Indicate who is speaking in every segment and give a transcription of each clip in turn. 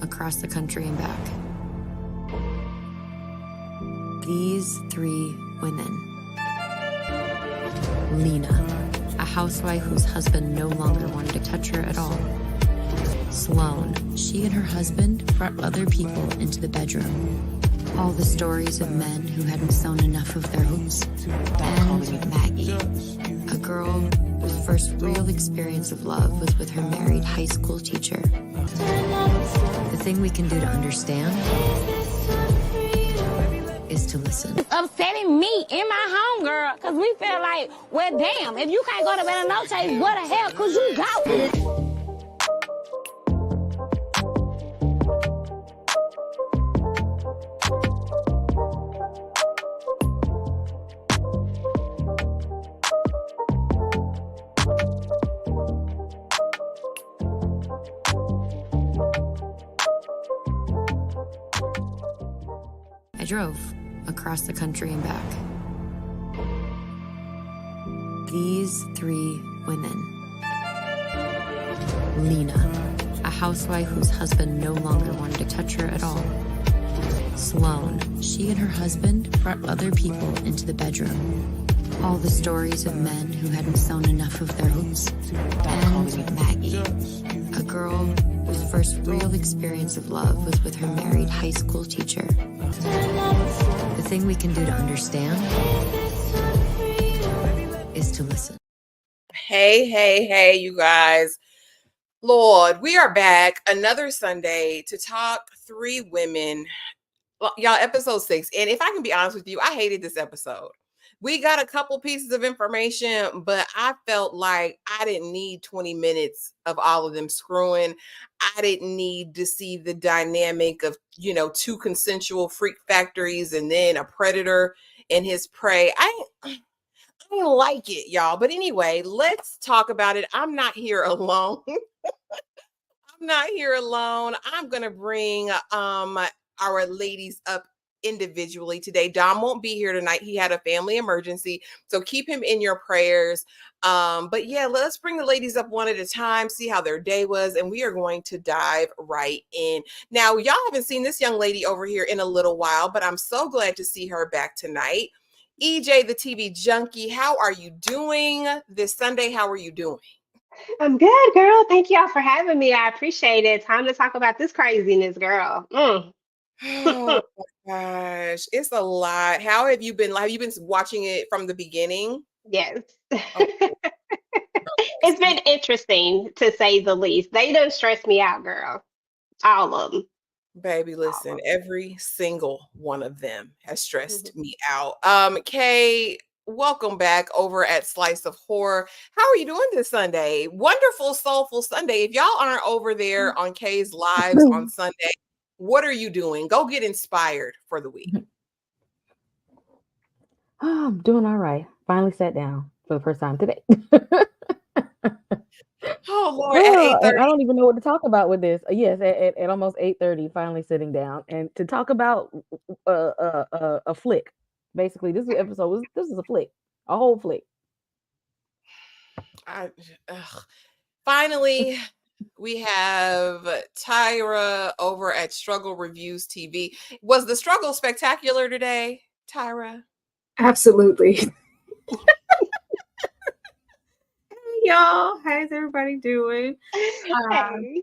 Speaker 1: across the country and back. These three women. Lena, a housewife whose husband no longer wanted to touch her at all. Sloan, she and her husband brought other people into the bedroom. All the stories of men who hadn't sewn enough of their hopes. And Maggie, a girl whose first real experience of love was with her married high school teacher. The thing we can do to understand is to listen.
Speaker 2: Upsetting me and my homegirl, because we feel like, well, damn, if you can't go to Bella Noche, what the hell could you go?
Speaker 1: I drove across the country and back. These three women. Lena, a housewife whose husband no longer wanted to touch her at all. Sloan, she and her husband brought other people into the bedroom. All the stories of men who hadn't sewn enough of their hopes. And Maggie, a girl whose first real experience of love was with her married high school teacher. The thing we can do to understand is to listen.
Speaker 3: Hey, you guys. Lord, we are back another Sunday to talk three women. Well, y'all, episode 6. And if I can be honest with you, I hated this episode. We got a couple pieces of information, but I felt like I didn't need 20 minutes of all of them screwing. I didn't need to see the dynamic of, two consensual freak factories and then a predator and his prey. I didn't like it, y'all. But anyway, let's talk about it. I'm not here alone. I'm going to bring our ladies up individually today. Dom won't be here tonight. He had a family emergency, so keep him in your prayers. But yeah, let's bring the ladies up one at a time, see how their day was, and we are going to dive right in. Now, y'all haven't seen this young lady over here in a little while, but I'm so glad to see her back tonight. EJ, the TV junkie, how are you doing this Sunday? How are you doing?
Speaker 4: I'm good, girl. Thank y'all for having me. I appreciate it. Time to talk about this craziness, girl.
Speaker 3: Oh my gosh, it's a lot. How have you been? Have you been watching it from the beginning?
Speaker 4: Yes.
Speaker 3: Okay.
Speaker 4: It's been interesting to say the least. They done stressed me out, girl. All of them.
Speaker 3: Baby, listen, every single one of them has stressed
Speaker 4: Mhm.
Speaker 3: me out. Kay, welcome back over at Slice of Horror. How are you doing this Sunday? Wonderful, soulful Sunday. If y'all aren't over there on Kay's lives on Sunday, what are you doing? Go get inspired for the week.
Speaker 5: Oh, I'm doing all right. Finally sat down for the first time today.
Speaker 3: Oh Lord, at
Speaker 5: And
Speaker 3: 8:30.
Speaker 5: I don't even know what to talk about with this. Yes, at almost 8:30, finally sitting down and to talk about a flick. Basically, this is a flick, a whole flick.
Speaker 3: Finally, we have Tyra over at Struggle Reviews TV. Was the struggle spectacular today, Tyra?
Speaker 6: Absolutely. Hey, y'all. How's everybody doing?
Speaker 4: Hey.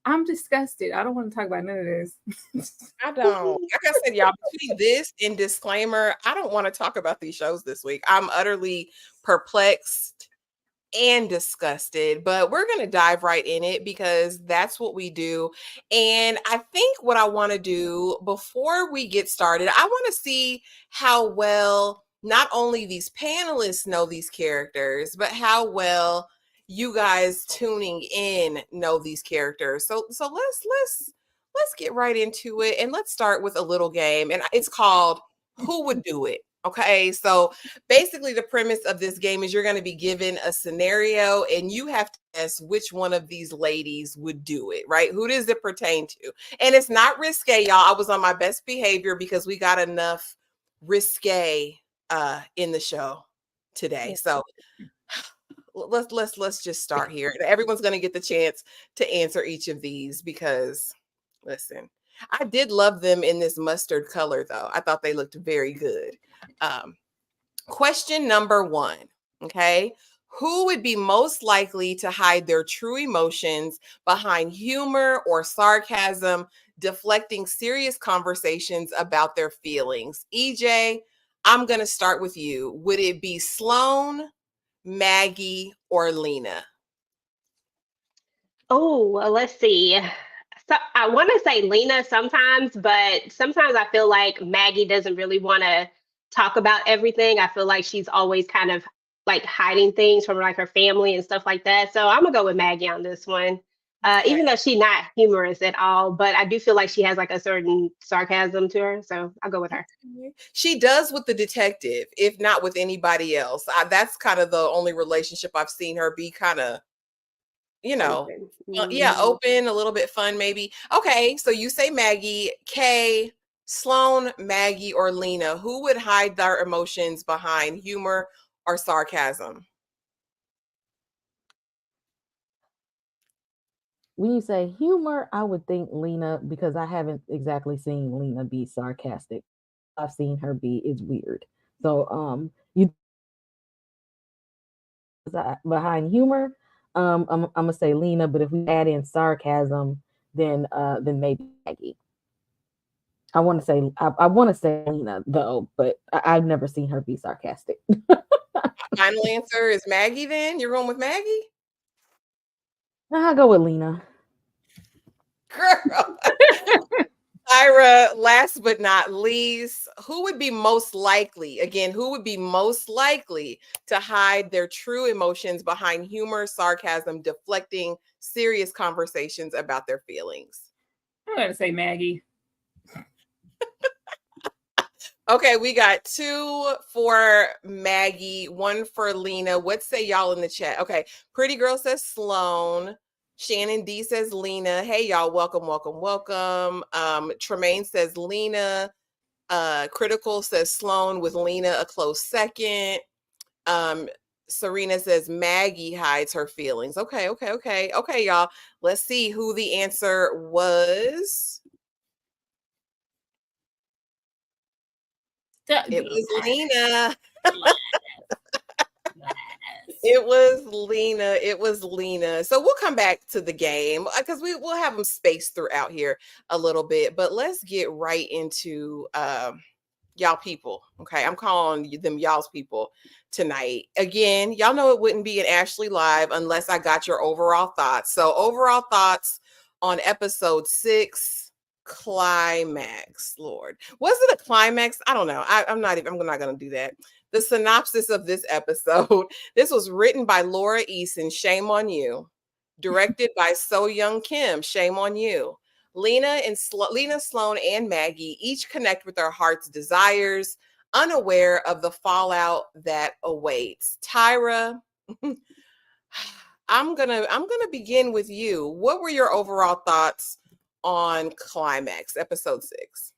Speaker 6: I'm disgusted. I don't want to talk about none of this.
Speaker 3: I don't. Like I said, y'all, between this and disclaimer, I don't want to talk about these shows this week. I'm utterly perplexed and disgusted, but we're going to dive right in it because that's what we do. And I think what I want to do before we get started, I want to see how well not only these panelists know these characters, but how well you guys tuning in know these characters. So let's get right into it, and let's start with a little game, and it's called Who Would Do It? Okay, so basically the premise of this game is you're going to be given a scenario and you have to guess which one of these ladies would do it, right? Who does it pertain to? And it's not risque, y'all. I was on my best behavior because we got enough risque in the show today. So let's just start here. Everyone's going to get the chance to answer each of these because Listen, I did love them in this mustard color, though. I thought they looked very good. Question number 1. Okay. Who would be most likely to hide their true emotions behind humor or sarcasm, deflecting serious conversations about their feelings? EJ, I'm going to start with you. Would it be Sloan, Maggie, or Lena?
Speaker 4: Oh, well, let's see. So I want to say Lena sometimes, but sometimes I feel like Maggie doesn't really want to talk about everything. I feel like she's always kind of like hiding things from like her family and stuff like that. So I'm gonna go with Maggie on this one.
Speaker 3: Okay.
Speaker 4: Even though she's not humorous at all, but I do feel like she has like a certain sarcasm to her. So I'll go with her.
Speaker 3: She does with the detective, if not with anybody else. That's kind of the only relationship I've seen her be kind of,
Speaker 4: Open.
Speaker 3: yeah,
Speaker 4: Mhm.
Speaker 3: open, a little bit fun, maybe. Okay, so you say Maggie, Kay, Sloan, Maggie, or Lena. Who would hide their emotions behind humor or sarcasm?
Speaker 5: When you say humor, I would think Lena because I haven't exactly seen Lena be sarcastic. I've seen her be is weird. So you behind humor, I'm gonna say Lena, but if we add in sarcasm, then maybe Maggie. I want to say Lena though, but I've never seen her be sarcastic.
Speaker 3: Final answer is Maggie. Then you're going with Maggie,
Speaker 5: I'll go with Lena.
Speaker 3: girl. Ira, last but not least, who would be most likely, again, who would be most likely to hide their true emotions behind humor, sarcasm, deflecting serious conversations about their feelings?
Speaker 6: I'm gonna say Maggie.
Speaker 3: Okay, we got 2 for Maggie, 1 for Lena. What say y'all in the chat? Okay, Pretty Girl says Sloan. Shannon D says Lena. Hey y'all, welcome, welcome, welcome. Tremaine says Lena. Critical says Sloan with Lena a close second. Serena says Maggie hides her feelings. Okay, y'all. Let's see who the answer was. It was Lena. It was Lena. It was Lena. So we'll come back to the game because we'll have them spaced throughout here a little bit. But let's get right into y'all people. Okay, I'm calling them y'all's people tonight. Again, y'all know it wouldn't be an Ashley Live unless I got your overall thoughts. So overall thoughts on episode 6, climax. Lord, was it a climax? I don't know. I'm not gonna do that. The synopsis of this episode. This was written by Laura Eason. Shame on you. Directed by So Young Kim. Shame on you. Lena, Sloan, and Maggie each connect with their heart's desires, unaware of the fallout that awaits. Tyra, I'm gonna begin with you. What were your overall thoughts on Climax, episode 6?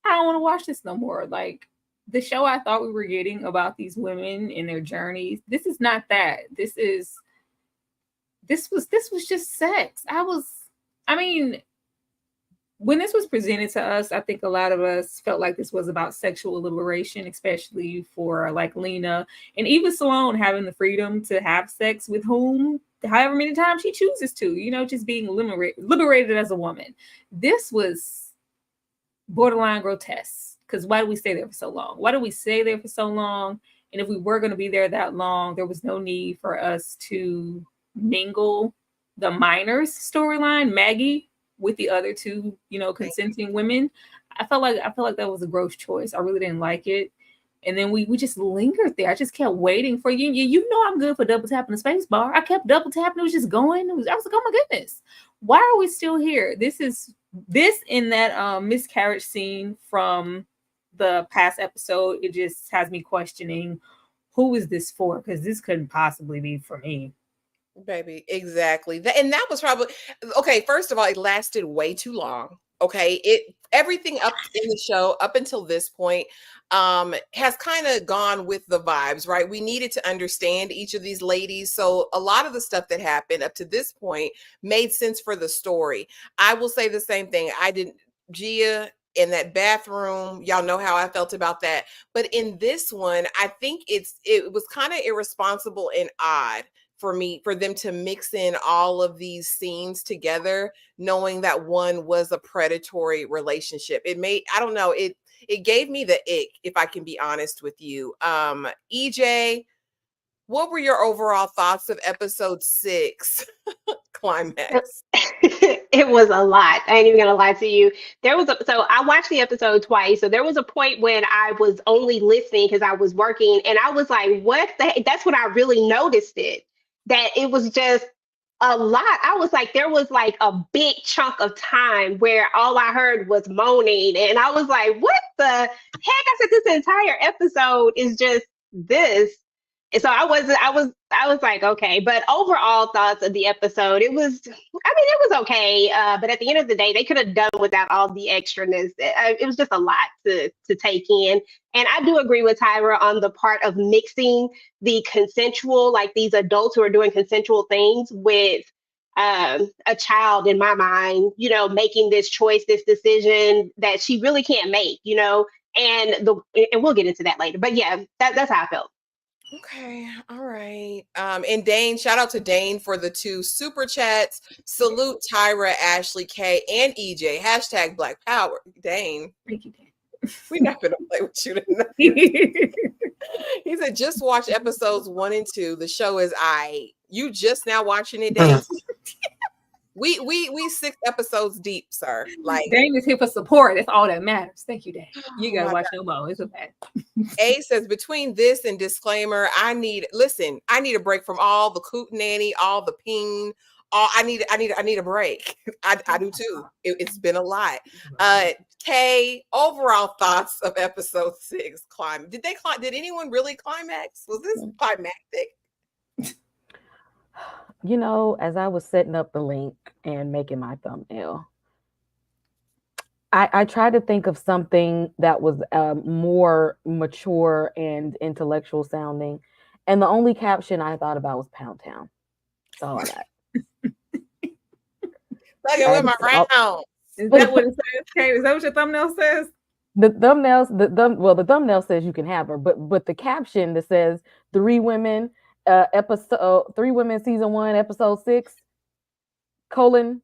Speaker 6: I don't want to watch this no more. Like the show I thought we were getting about these women and their journeys. This is not that. This was just sex. I mean, when this was presented to us, I think a lot of us felt like this was about sexual liberation, especially for like Lena and even Sloan having the freedom to have sex with whom, however many times she chooses to, just being liberated as a woman. This was borderline grotesque because why do we stay there for so long? Why do we stay there for so long? And if we were going to be there that long, there was no need for us to mingle the minors storyline, Maggie, with the other 2, consenting women. I felt like that was a gross choice. I really didn't like it. And then we just lingered there. I just kept waiting for you. I'm good for double tapping the space bar. I kept double tapping. It was just going. I was like, oh my goodness, why are we still here? This in that miscarriage scene from the past episode. It just has me questioning who is this for? Because this couldn't possibly be for me.
Speaker 3: Baby, exactly. And that was probably okay. First of all, it lasted way too long. Okay, everything up in the show up until this point has kind of gone with the vibes, right? We needed to understand each of these ladies, so a lot of the stuff that happened up to this point made sense for the story. I will say the same thing. I didn't Gia in that bathroom, y'all know how I felt about that. But in this one, I think it was kind of irresponsible and odd for them to mix in all of these scenes together, knowing that one was a predatory relationship. I don't know, it gave me the ick, if I can be honest with you. EJ, what were your overall thoughts of episode 6 climax?
Speaker 4: It was a lot. I ain't even gonna lie to you. So I watched the episode twice. So there was a point when I was only listening because I was working, and I was like, "What the heck?" That's when I really noticed it. That it was just a lot. I was like, there was like a big chunk of time where all I heard was moaning, and I was like, "What the heck?" I said, "This entire episode is just this." And so I was like, okay. But overall thoughts of the episode, it was okay. But at the end of the day, they could have done without all the extraness. It was just a lot to take in. And I do agree with Tyra on the part of mixing the consensual, like these adults who are doing consensual things with a child, in my mind, making this choice, this decision that she really can't make, and we'll get into that later. But yeah, that's how I felt.
Speaker 3: Okay, all right. And Dane, shout out to Dane for the 2 super chats. Salute Tyra, Ashley K, and EJ. Hashtag Black Power. Dane,
Speaker 6: Thank you, Dan.
Speaker 3: we're not gonna play with you tonight. He said, just watch episodes 1 and 2. The show is you just now watching it, Dane. We 6 episodes deep, sir. Like,
Speaker 6: Dane is here for support. That's all that matters. Thank you, Dane. You gotta watch no more. It's okay.
Speaker 3: A says, between this and disclaimer, I need a break from all the Cootenanny, all the ping. I need a break. I do too. It's been a lot. Kay, overall thoughts of episode 6 climb. Did anyone really climax? Was this climactic?
Speaker 5: As I was setting up the link and making my thumbnail, I tried to think of something that was more mature and intellectual sounding, and the only caption I thought about was "Pound Town." That's all I got.
Speaker 3: Look at my round.
Speaker 6: Is that what it says, Kate? Is that what your thumbnail says?
Speaker 5: The thumbnail says you can have her, but the caption that says 3 women, episode 3 women, season 1, episode 6, Pound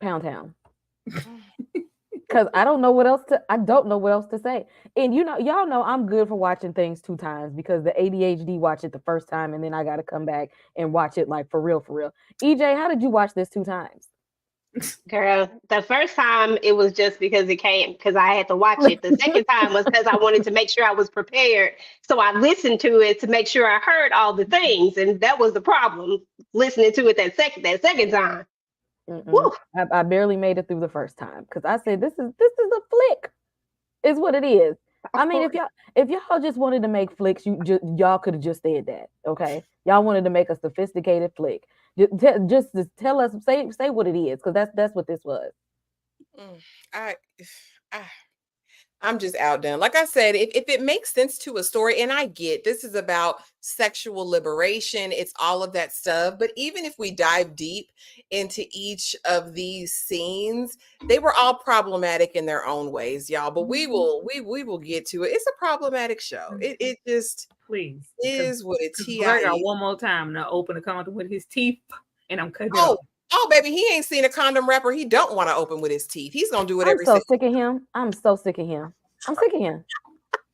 Speaker 5: Town. Because I don't know what else to say. And y'all know I'm good for watching things 2 times because the ADHD watch it the first time and then I got to come back and watch it like for real. EJ, how did you watch this 2 times?
Speaker 4: Girl, the first time it was just because I had to watch it. The second time was because I wanted to make sure I was prepared. So I listened to it to make sure I heard all the things. And that was the problem, listening to it that second time.
Speaker 5: I barely made it through the first time because I said this is a flick, is what it is. I mean, if y'all just wanted to make flicks, y'all could have just said that. Okay, y'all wanted to make a sophisticated flick. Just tell us, say what it is, because that's what this was.
Speaker 3: I'm just outdone. Like I said, if it makes sense to a story, and I get this is about sexual liberation, it's all of that stuff. But even if we dive deep into each of these scenes, they were all problematic in their own ways, y'all. But we will get to it. It's a problematic show. It just
Speaker 6: please
Speaker 3: is what it's.
Speaker 6: I got one more time to open a condom with his teeth, and I'm cutting it off.
Speaker 3: Oh, baby, he ain't seen a condom wrapper. He don't want to open with his teeth. He's gonna do it every.
Speaker 5: I'm so sick of him. I'm sick of him.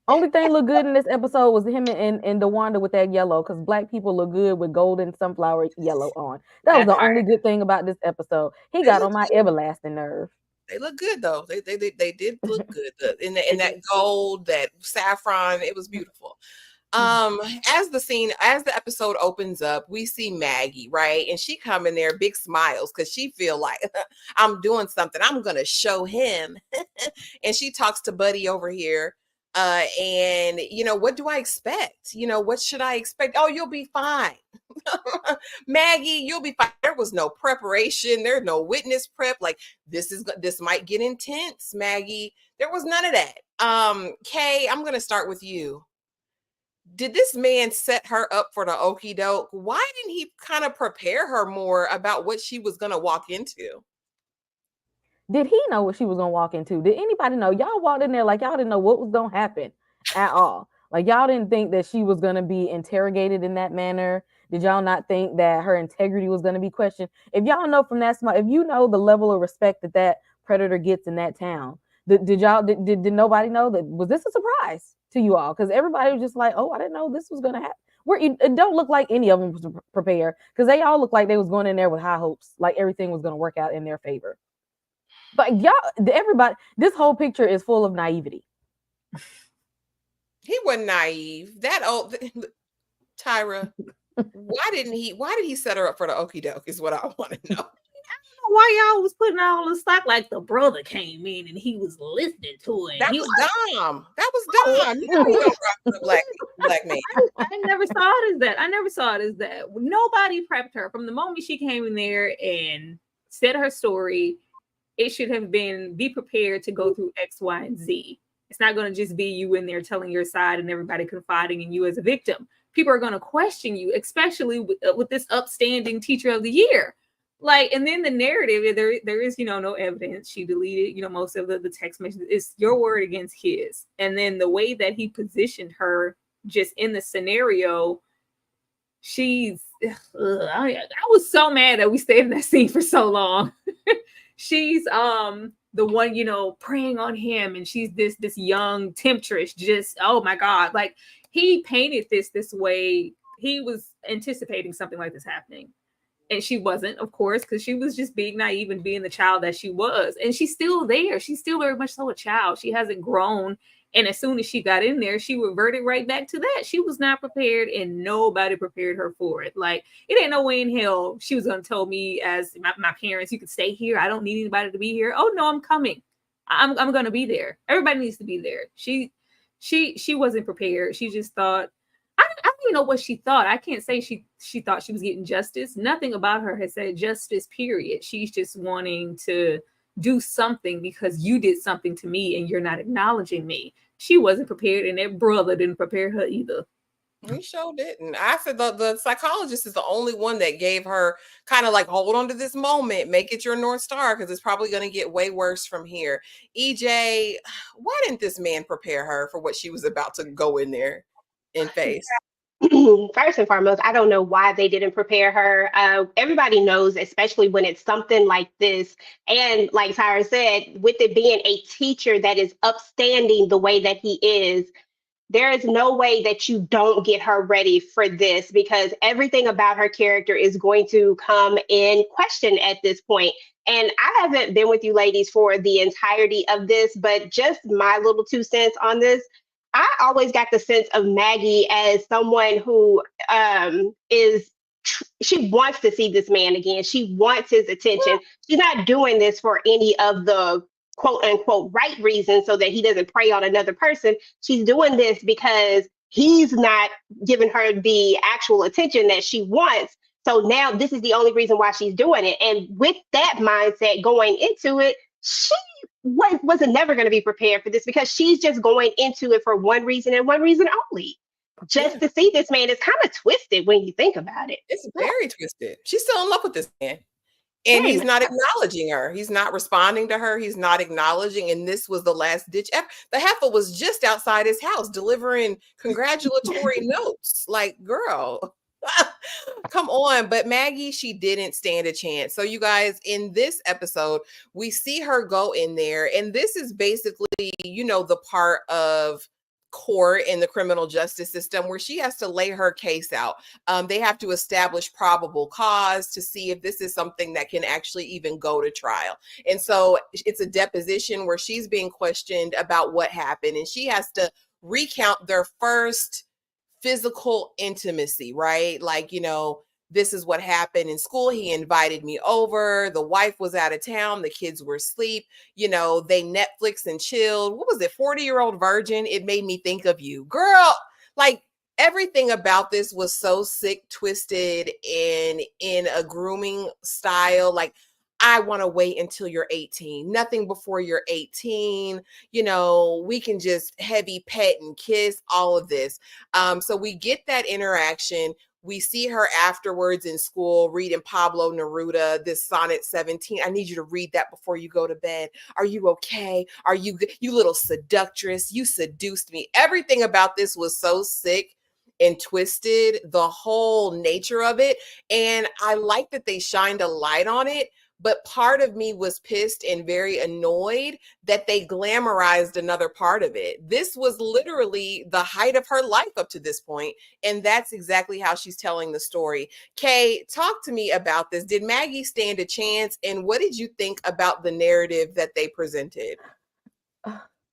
Speaker 5: Only thing look good in this episode was him and DeWanda with that yellow, because Black people look good with golden sunflower yellow on. That was the only good thing about this episode. He got on my everlasting nerve.
Speaker 3: They look good though. They did look good in that gold, that saffron. It was beautiful. As the episode opens up, we see Maggie, right? And she come in there big smiles because she feel like I'm doing something. I'm gonna show him. And she talks to Buddy over here. And what do I expect? What should I expect? Oh, you'll be fine. Maggie, you'll be fine. There was no preparation. There's no witness prep. Like, this might get intense, Maggie. There was none of that. Kay, I'm gonna start with you. Did this man set her up for the okie doke? Why didn't he kind of prepare her more about what she was gonna walk into?
Speaker 5: Did he know what she was gonna walk into? Did anybody know? Y'all walked in there like y'all didn't know what was gonna happen at all. Like y'all didn't think that she was gonna be interrogated in that manner. Did y'all not think that her integrity was gonna be questioned? If y'all know from that smart, if you know the level of respect that predator gets in that town, did nobody know that? Was this a surprise to you all? Because everybody was just like, oh, I didn't know this was gonna happen. It don't look like any of them was prepared because they all looked like they was going in there with high hopes, like everything was gonna work out in their favor. But y'all, everybody, this whole picture is full of naivety.
Speaker 3: He wasn't naive. That old Tyra, why did he set her up for the okie doke is what I want to know.
Speaker 6: Why y'all was putting all the stock like the brother came in and he was listening to it.
Speaker 3: That was dumb. That was dumb. You don't rock with a black man.
Speaker 6: I never saw it as that. Nobody prepped her from the moment she came in there and said her story. It should have been be prepared to go through X, Y, and Z. It's not going to just be you in there telling your side and everybody confiding in you as a victim. People are going to question you, especially with this upstanding teacher of the year. Like, and then the narrative, there is, no evidence. She deleted, most of the text messages. It's your word against his. And then the way that he positioned her just in the scenario, I was so mad that we stayed in that scene for so long. She's the one, preying on him, and she's this young temptress, just, oh my God. Like, he painted this way. He was anticipating something like this happening. And she wasn't, of course, because she was just being naive and being the child that she was. And she's still there. She's still very much so a child. She hasn't grown. And as soon as she got in there, she reverted right back to that. She was not prepared, and nobody prepared her for it. Like, it ain't no way in hell she was going to tell me as my parents, you can stay here. I don't need anybody to be here. Oh, no, I'm coming. I'm going to be there. Everybody needs to be there. She wasn't prepared. She just thought, I don't even know what she thought. I can't say she thought she was getting justice. Nothing about her has said justice, period. She's just wanting to do something because you did something to me and you're not acknowledging me. She wasn't prepared, and that brother didn't prepare her either.
Speaker 3: He sure didn't. I said the psychologist is the only one that gave her kind of like, hold on to this moment, make it your North Star, because it's probably going to get way worse from here. EJ, why didn't this man prepare her for what she was about to go in there and face?
Speaker 4: First and foremost, I don't know why they didn't prepare her. Everybody knows, especially when it's something like this. And like Tyra said, with it being a teacher that is upstanding the way that he is, there is no way that you don't get her ready for this, because everything about her character is going to come in question at this point. And I haven't been with you ladies for the entirety of this, but just my little 2 cents on this. I always got the sense of Maggie as someone who she wants to see this man again. She wants his attention. She's not doing this for any of the quote unquote right reasons so that he doesn't prey on another person. She's doing this because he's not giving her the actual attention that she wants. So now this is the only reason why she's doing it. And with that mindset going into it, she wasn't never going to be prepared for this, because she's just going into it for one reason and one reason only, just to see this man. It's kind of twisted when you think about it.
Speaker 3: It's very twisted. She's still in love with this man, and he's not acknowledging her. He's not responding to her. He's not acknowledging. And this was the last ditch effort. The heifer was just outside his house delivering congratulatory notes. Like, girl, come on. But Maggie, she didn't stand a chance. So you guys, in this episode, we see her go in there, and this is basically, the part of court in the criminal justice system where she has to lay her case out. They have to establish probable cause to see if this is something that can actually even go to trial. And so it's a deposition where she's being questioned about what happened, and she has to recount their first physical intimacy, right? Like, this is what happened in school. He invited me over. The wife was out of town. The kids were asleep. You know, they Netflix and chilled. What was it? 40-year-old virgin. It made me think of you, girl. Like, everything about this was so sick, twisted, and in a grooming style. Like, I want to wait until you're 18. Nothing before you're 18. You know, we can just heavy pet and kiss, all of this. So we get that interaction. We see her afterwards in school reading Pablo Neruda, this Sonnet 17. I need you to read that before you go to bed. Are you okay? Are you good? You little seductress? You seduced me. Everything about this was so sick and twisted, the whole nature of it. And I like that they shined a light on it. But part of me was pissed and very annoyed that they glamorized another part of it. This was literally the height of her life up to this point, and that's exactly how she's telling the story. Kay, talk to me about this. Did Maggie stand a chance, and what did you think about the narrative that they presented?
Speaker 5: You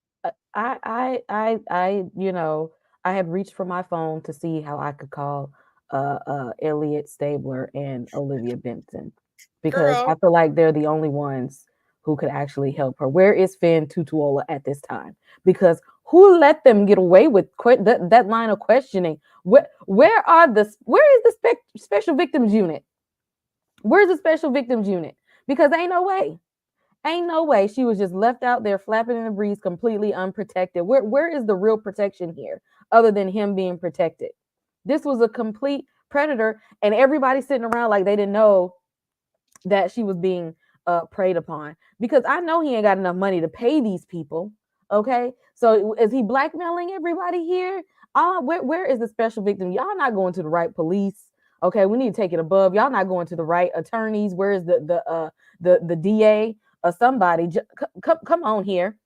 Speaker 5: know, I had reached for my phone to see how I could call Elliot Stabler and Olivia Benson, because I
Speaker 3: Girl,
Speaker 5: feel like they're the only ones who could actually help her. Where is Finn Tutuola at this time? Because who let them get away with that line of questioning? Where is the special victims unit? Where's the special victims unit? Because ain't no way she was just left out there flapping in the breeze, completely unprotected. Where is the real protection here, other than him being protected? This was a complete predator, and everybody sitting around like they didn't know that she was being preyed upon, because I know he ain't got enough money to pay these people. Okay, so is he blackmailing everybody here? Where is the special victim? Y'all not going to the right police. Okay, we need to take it above. Y'all not going to the right attorneys. Where is the DA or somebody? Come on here.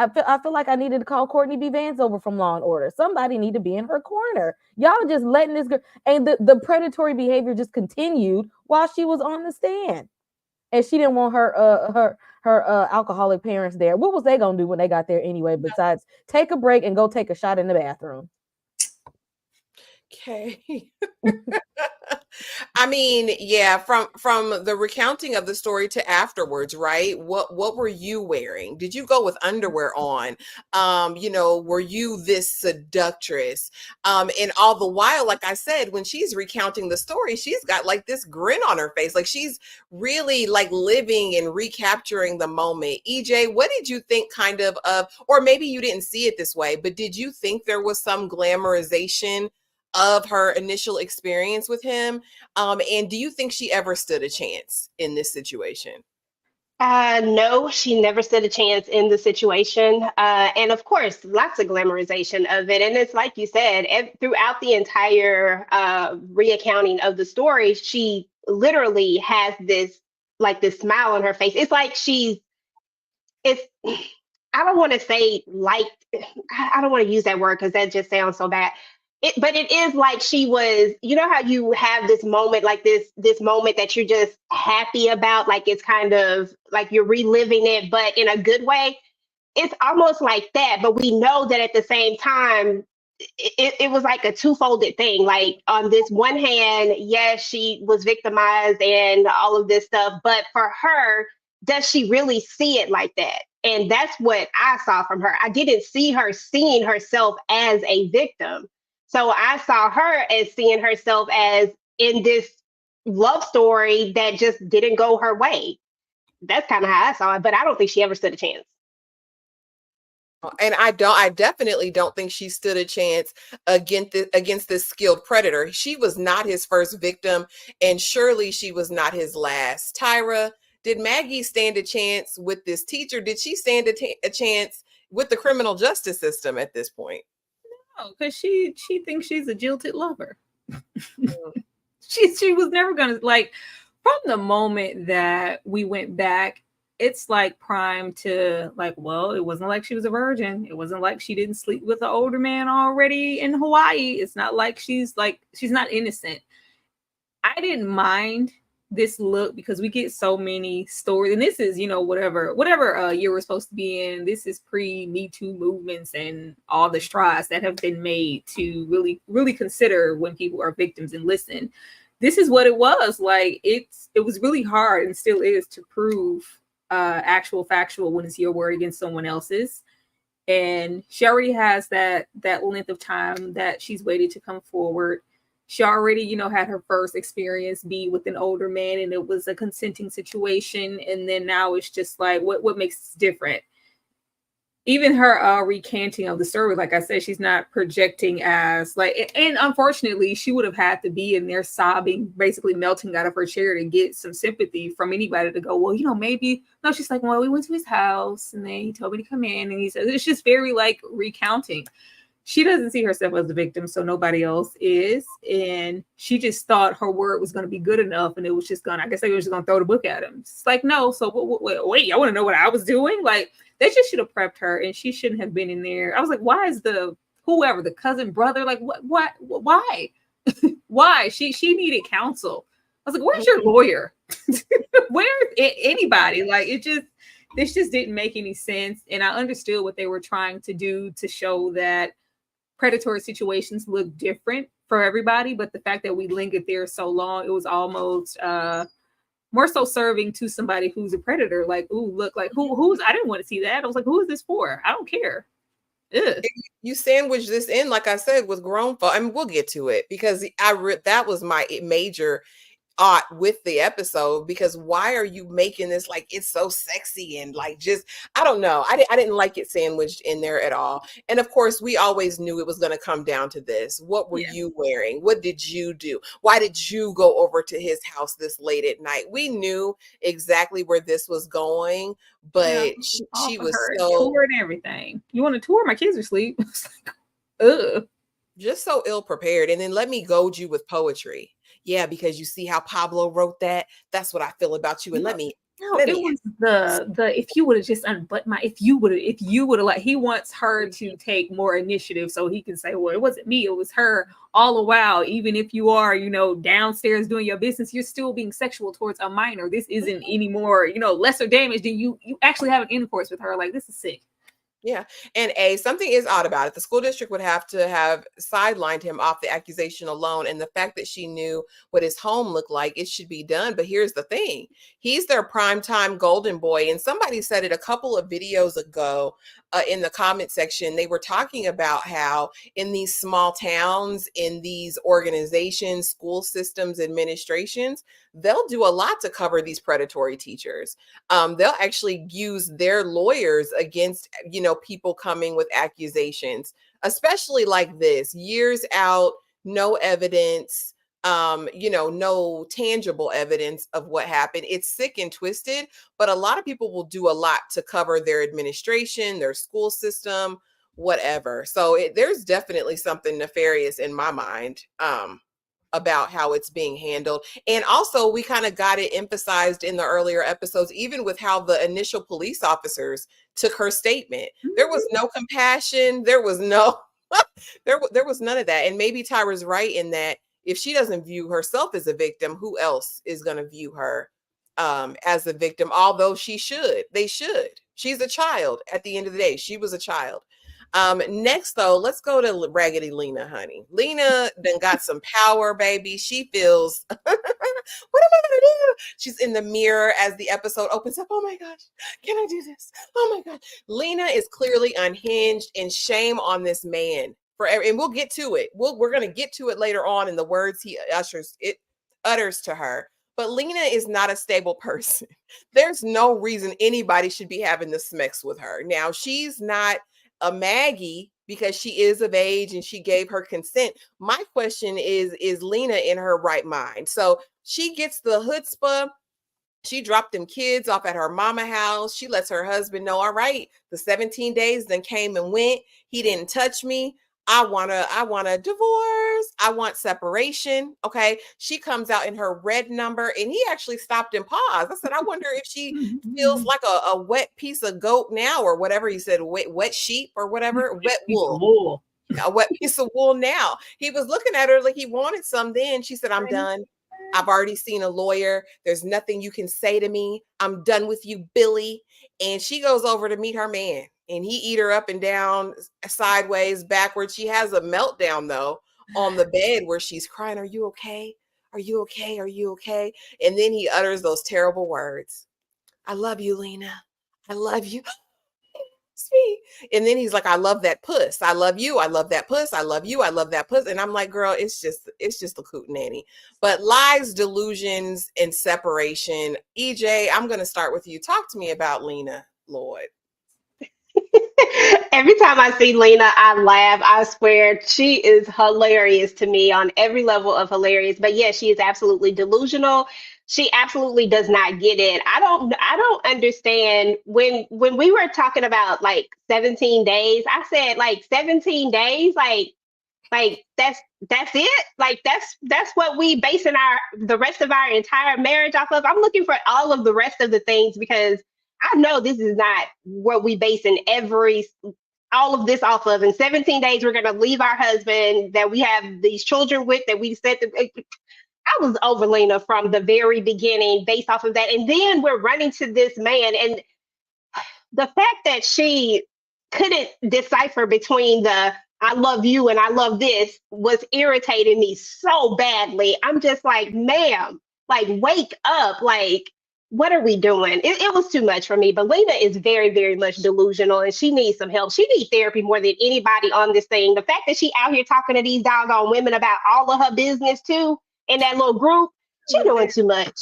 Speaker 5: I feel like I needed to call Courtney B. Vance over from Law and Order. Somebody need to be in her corner. Y'all just letting this girl, and the predatory behavior just continued while she was on the stand, and she didn't want her alcoholic parents there. What was they gonna do when they got there anyway? Besides take a break and go take a shot in the bathroom.
Speaker 3: okay. I mean, yeah, from the recounting of the story to afterwards, right? What were you wearing? Did you go with underwear on? You know, were you this seductress? And all the while, like I said, when she's recounting the story, she's got like this grin on her face, like she's really like living and recapturing the moment. EJ, what did you think kind of, or maybe you didn't see it this way, but did you think there was some glamorization of her initial experience with him? And do you think she ever stood a chance in this situation?
Speaker 4: No, she never stood a chance in the situation. And of course, lots of glamorization of it. And it's like you said, throughout the entire reaccounting of the story, she literally has this smile on her face. It's like it's, I don't want to say like, I don't want to use that word because that just sounds so bad. But it is like she was, you know how you have this moment, like this moment that you're just happy about, like it's kind of like you're reliving it, but in a good way. It's almost like that, but we know that at the same time, it was like a two-folded thing. Like on this one hand, yes, she was victimized and all of this stuff, but for her, does she really see it like that? And that's what I saw from her. I didn't see her seeing herself as a victim. So I saw her as seeing herself as in this love story that just didn't go her way. That's kind of how I saw it, but I don't think she ever stood a chance.
Speaker 3: And I definitely don't think she stood a chance against this skilled predator. She was not his first victim, and surely she was not his last. Tyra, did Maggie stand a chance with this teacher? Did she stand a chance with the criminal justice system at this point?
Speaker 6: No, because she thinks she's a jilted lover. she was never gonna, like, from the moment that we went back, it's like prime to like, well, it wasn't like she was a virgin. It wasn't like she didn't sleep with an older man already in Hawaii. It's not like she's not innocent. I didn't mind this look because we get so many stories, and this is, whatever year we're supposed to be in. This is pre-Me Too movements and all the strides that have been made to really, really consider when people are victims and listen. this is what it was. Like it was really hard and still is to prove actual factual when it's your word against someone else's. And she already has that length of time that she's waited to come forward. She already, had her first experience be with an older man, and it was a consenting situation. And then now it's just like, what makes this different? Even her recanting of the story, like I said, she's not projecting as like, and unfortunately, she would have had to be in there sobbing, basically melting out of her chair to get some sympathy from anybody to go, well, maybe. No, she's like, well, we went to his house and then he told me to come in. And he said, it's just very like recounting. She doesn't see herself as the victim, so nobody else is. And she just thought her word was going to be good enough. And it was just I guess they were just going to throw the book at him. It's like, no. So wait, I want to know what I was doing. Like, they just should have prepped her, and she shouldn't have been in there. I was like, why is the cousin, brother, like, why? Why? She needed counsel. I was like, where's your lawyer? Where's anybody? Like, this just didn't make any sense. And I understood what they were trying to do to show that predatory situations look different for everybody. But the fact that we lingered there so long, it was almost more so serving to somebody who's a predator. Like, ooh, look, like who's, I didn't want to see that. I was like, who is this for? I don't care. Ugh.
Speaker 3: You sandwich this in, like I said, with grown folk. I mean, we'll get to it because that was my major with the episode, because why are you making this like it's so sexy and like just I don't know. I didn't like it sandwiched in there at all. And of course, we always knew it was going to come down to this. What were you wearing? What did you do? Why did you go over to his house this late at night? We knew exactly where this was going, but she was so
Speaker 6: tour and everything. You want to tour? My kids are asleep. Ugh.
Speaker 3: Just so ill prepared. And then let me goad you with poetry. Yeah, because you see how Pablo wrote that. That's what I feel about you. And
Speaker 6: it was the if you would have just unbuttoned my if you would have like, he wants her to take more initiative so he can say, well, it wasn't me, it was her all the while. Even if you are, downstairs doing your business, you're still being sexual towards a minor. This isn't any more, lesser damage than you actually have an intercourse with her. Like, this is sick.
Speaker 3: Yeah. And something is odd about it. The school district would have to have sidelined him off the accusation alone. And the fact that she knew what his home looked like, it should be done. But here's the thing. He's their primetime golden boy. And somebody said it a couple of videos ago in the comment section. They were talking about how in these small towns, in these organizations, school systems, administrations, they'll do a lot to cover these predatory teachers. They'll actually use their lawyers against, people coming with accusations, especially like this, years out, no evidence, no tangible evidence of what happened. It's sick and twisted, but a lot of people will do a lot to cover their administration, their school system, whatever. So there's definitely something nefarious in my mind about how it's being handled. And also we kind of got it emphasized in the earlier episodes, even with how the initial police officers took her statement. There was no compassion. There was no, there was none of that. And maybe Tyra's right in that if she doesn't view herself as a victim, who else is going to view her as a victim? Although they should. She's a child at the end of the day. She was a child. Next though, let's go to Raggedy Lena, honey. Lena then got some power, baby. She feels, what am I gonna do? She's in the mirror as the episode opens up. Oh my gosh, can I do this? Oh my God. Lena is clearly unhinged, and shame on this man and we'll get to it. We're gonna get to it later on in the words he utters to her. But Lena is not a stable person. There's no reason anybody should be having the smex with her. Now, she's not a Maggie because she is of age and she gave her consent. My question is Lena in her right mind? So she gets the chutzpah. She dropped them kids off at her mama house. She lets her husband know, all right, the 17 days then came and went. He didn't touch me. I want a divorce. I want separation. Okay. She comes out in her red number, and he actually stopped and paused. I said, I wonder if she feels like a wet piece of goat now, or whatever he said, wet sheep or whatever, wet wool. A wet piece of wool now. He was looking at her like he wanted some then. She said, I'm done. I've already seen a lawyer. There's nothing you can say to me. I'm done with you, Billy. And she goes over to meet her man, and he eat her up and down, sideways, backwards. She has a meltdown though on the bed where she's crying. Are you okay? Are you okay? Are you okay? And then he utters those terrible words. I love you, Lena. I love you. Me. And then he's like, I love that puss. I love you. I love that puss. I love you. I love that puss. And I'm like, girl, it's just a coot nanny. But lies, delusions, and separation. EJ, I'm gonna start with you. Talk to me about Lena Lloyd.
Speaker 4: Every time I see Lena, I laugh. I swear she is hilarious to me on every level of hilarious. But yeah, she is absolutely delusional. She absolutely does not get it. I don't understand when we were talking about like 17 days, I said like 17 days, like that's it. Like that's what we basing the rest of our entire marriage off of. I'm looking for all of the rest of the things because I know this is not what we basing all of this off of. In 17 days, we're gonna leave our husband that we have these children with that we said. I was over Lena from the very beginning based off of that, and then we're running to this man, and the fact that she couldn't decipher between the I love you and I love this was irritating me so badly. I'm just like, ma'am, like, wake up. Like, what are we doing? It was too much for me. But Lena is very, very much delusional and she needs some help. She needs therapy more than anybody on this thing. The fact that she out here talking to these doggone women about all of her business too in that little group, she doing too much.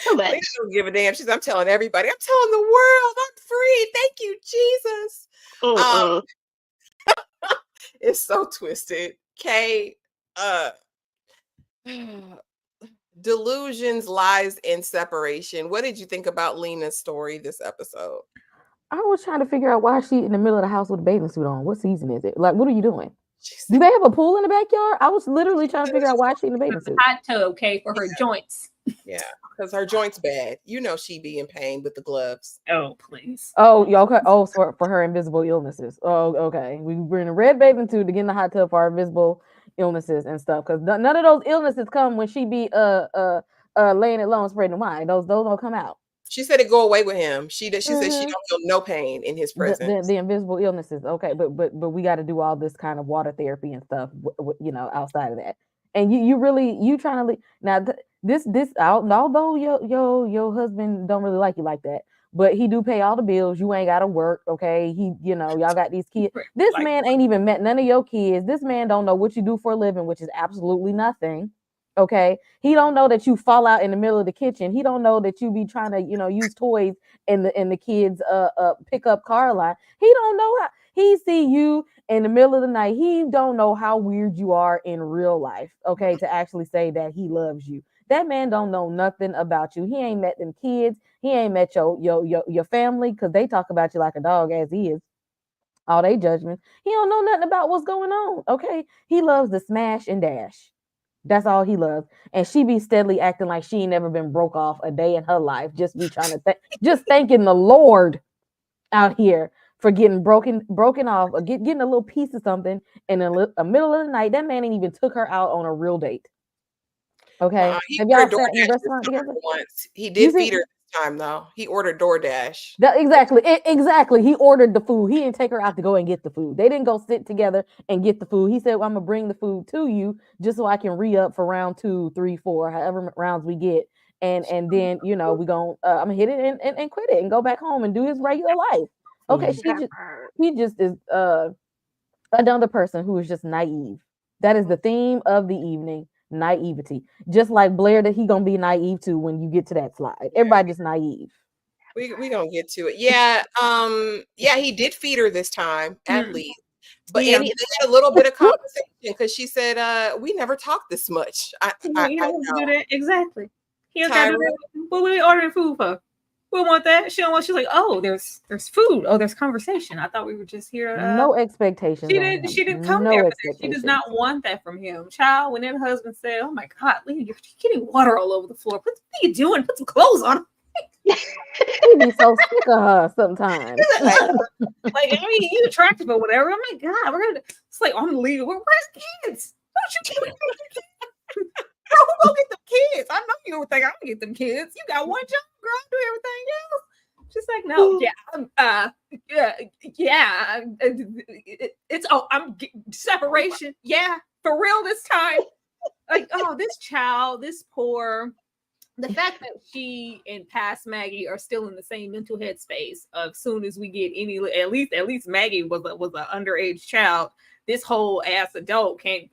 Speaker 4: Too much.
Speaker 3: Lena don't give a damn. I'm telling everybody. I'm telling the world. I'm free. Thank you, Jesus. It's so twisted. Kay, delusions, lies, and separation. What did you think about Lena's story this episode?
Speaker 5: I was trying to figure out why she in the middle of the house with a bathing suit on. What season is it? Like, what are you doing? Do they have a pool in the backyard? I was literally trying to figure out why she in the bathing suit.
Speaker 6: Hot tub, okay, for her joints.
Speaker 3: Yeah, because her joints bad. You know she be in pain with the gloves.
Speaker 6: Oh, please.
Speaker 5: Oh, yeah, okay. Oh, for her invisible illnesses. Oh, okay. We're in a red bathing suit to get in the hot tub for our invisible illnesses and stuff. Because none of those illnesses come when she be laying it low and spreading the wine. Those don't come out.
Speaker 3: She said it go away with him. She said she don't feel no pain in his presence.
Speaker 5: The invisible illnesses. Okay, but we got to do all this kind of water therapy and stuff, outside of that. And you trying to leave now. This although your husband don't really like you like that, but he do pay all the bills. You ain't got to work, okay? Y'all got these kids. This man ain't even met none of your kids. This man don't know what you do for a living, which is absolutely nothing. Okay, he don't know that you fall out in the middle of the kitchen. He don't know that you be trying to use toys in the kids pickup car line. He don't know how he see you in the middle of the night. He don't know how weird you are in real life. Okay, to actually say that he loves you. That man don't know nothing about you. He ain't met them kids. He ain't met your family because they talk about you like a dog as he is. All they judgments. He don't know nothing about what's going on. Okay, he loves to smash and dash. That's all he loves. And she be steadily acting like she ain't never been broke off a day in her life. Just be trying to just thanking the Lord out here for getting broken off or getting a little piece of something in the middle of the night. That man ain't even took her out on a real date. Okay.
Speaker 3: Have y'all sat in a restaurant together? Once. He did feed her this time though. He ordered DoorDash.
Speaker 5: Exactly. He ordered the food. He didn't take her out to go and get the food. They didn't go sit together and get the food. He said, well, I'm gonna bring the food to you just so I can re-up for round 2, 3, 4, however rounds we get. And then we gonna I'm gonna hit it and quit it and go back home and do his regular life. Okay, he just is another person who is just naive. That is the theme of the evening. Naivety, just like Blair, that he gonna be naive to when you get to that slide. Everybody just naive.
Speaker 3: We gonna get to it. Yeah, he did feed her this time at least, but and they had a little bit of conversation because she said, "We never talked this much." I
Speaker 6: do that exactly. He don't got to do that. What were they ordering food for? We want that. She don't want. She's like, oh, there's food. Oh, there's conversation. I thought we were just here.
Speaker 5: No expectations.
Speaker 6: She didn't come there for that. She does not want that from him. Child, when that husband said, "Oh my God, Lena, you're getting water all over the floor. What are you doing? Put some clothes on."
Speaker 5: He be so sick of her sometimes.
Speaker 6: Like, I mean, you attractive or whatever. Oh my God, it's like I'm leaving. Where's kids? Don't you? Girl, who gonna get them kids? I know you don't think I'm gonna get them kids. You got one job, girl. Do everything else. She's like, no, it's I'm separation. Yeah, for real this time. like, oh, this child, this poor. The fact that she and past Maggie are still in the same mental headspace of soon as we get any, at least Maggie was an underage child. This whole ass adult can't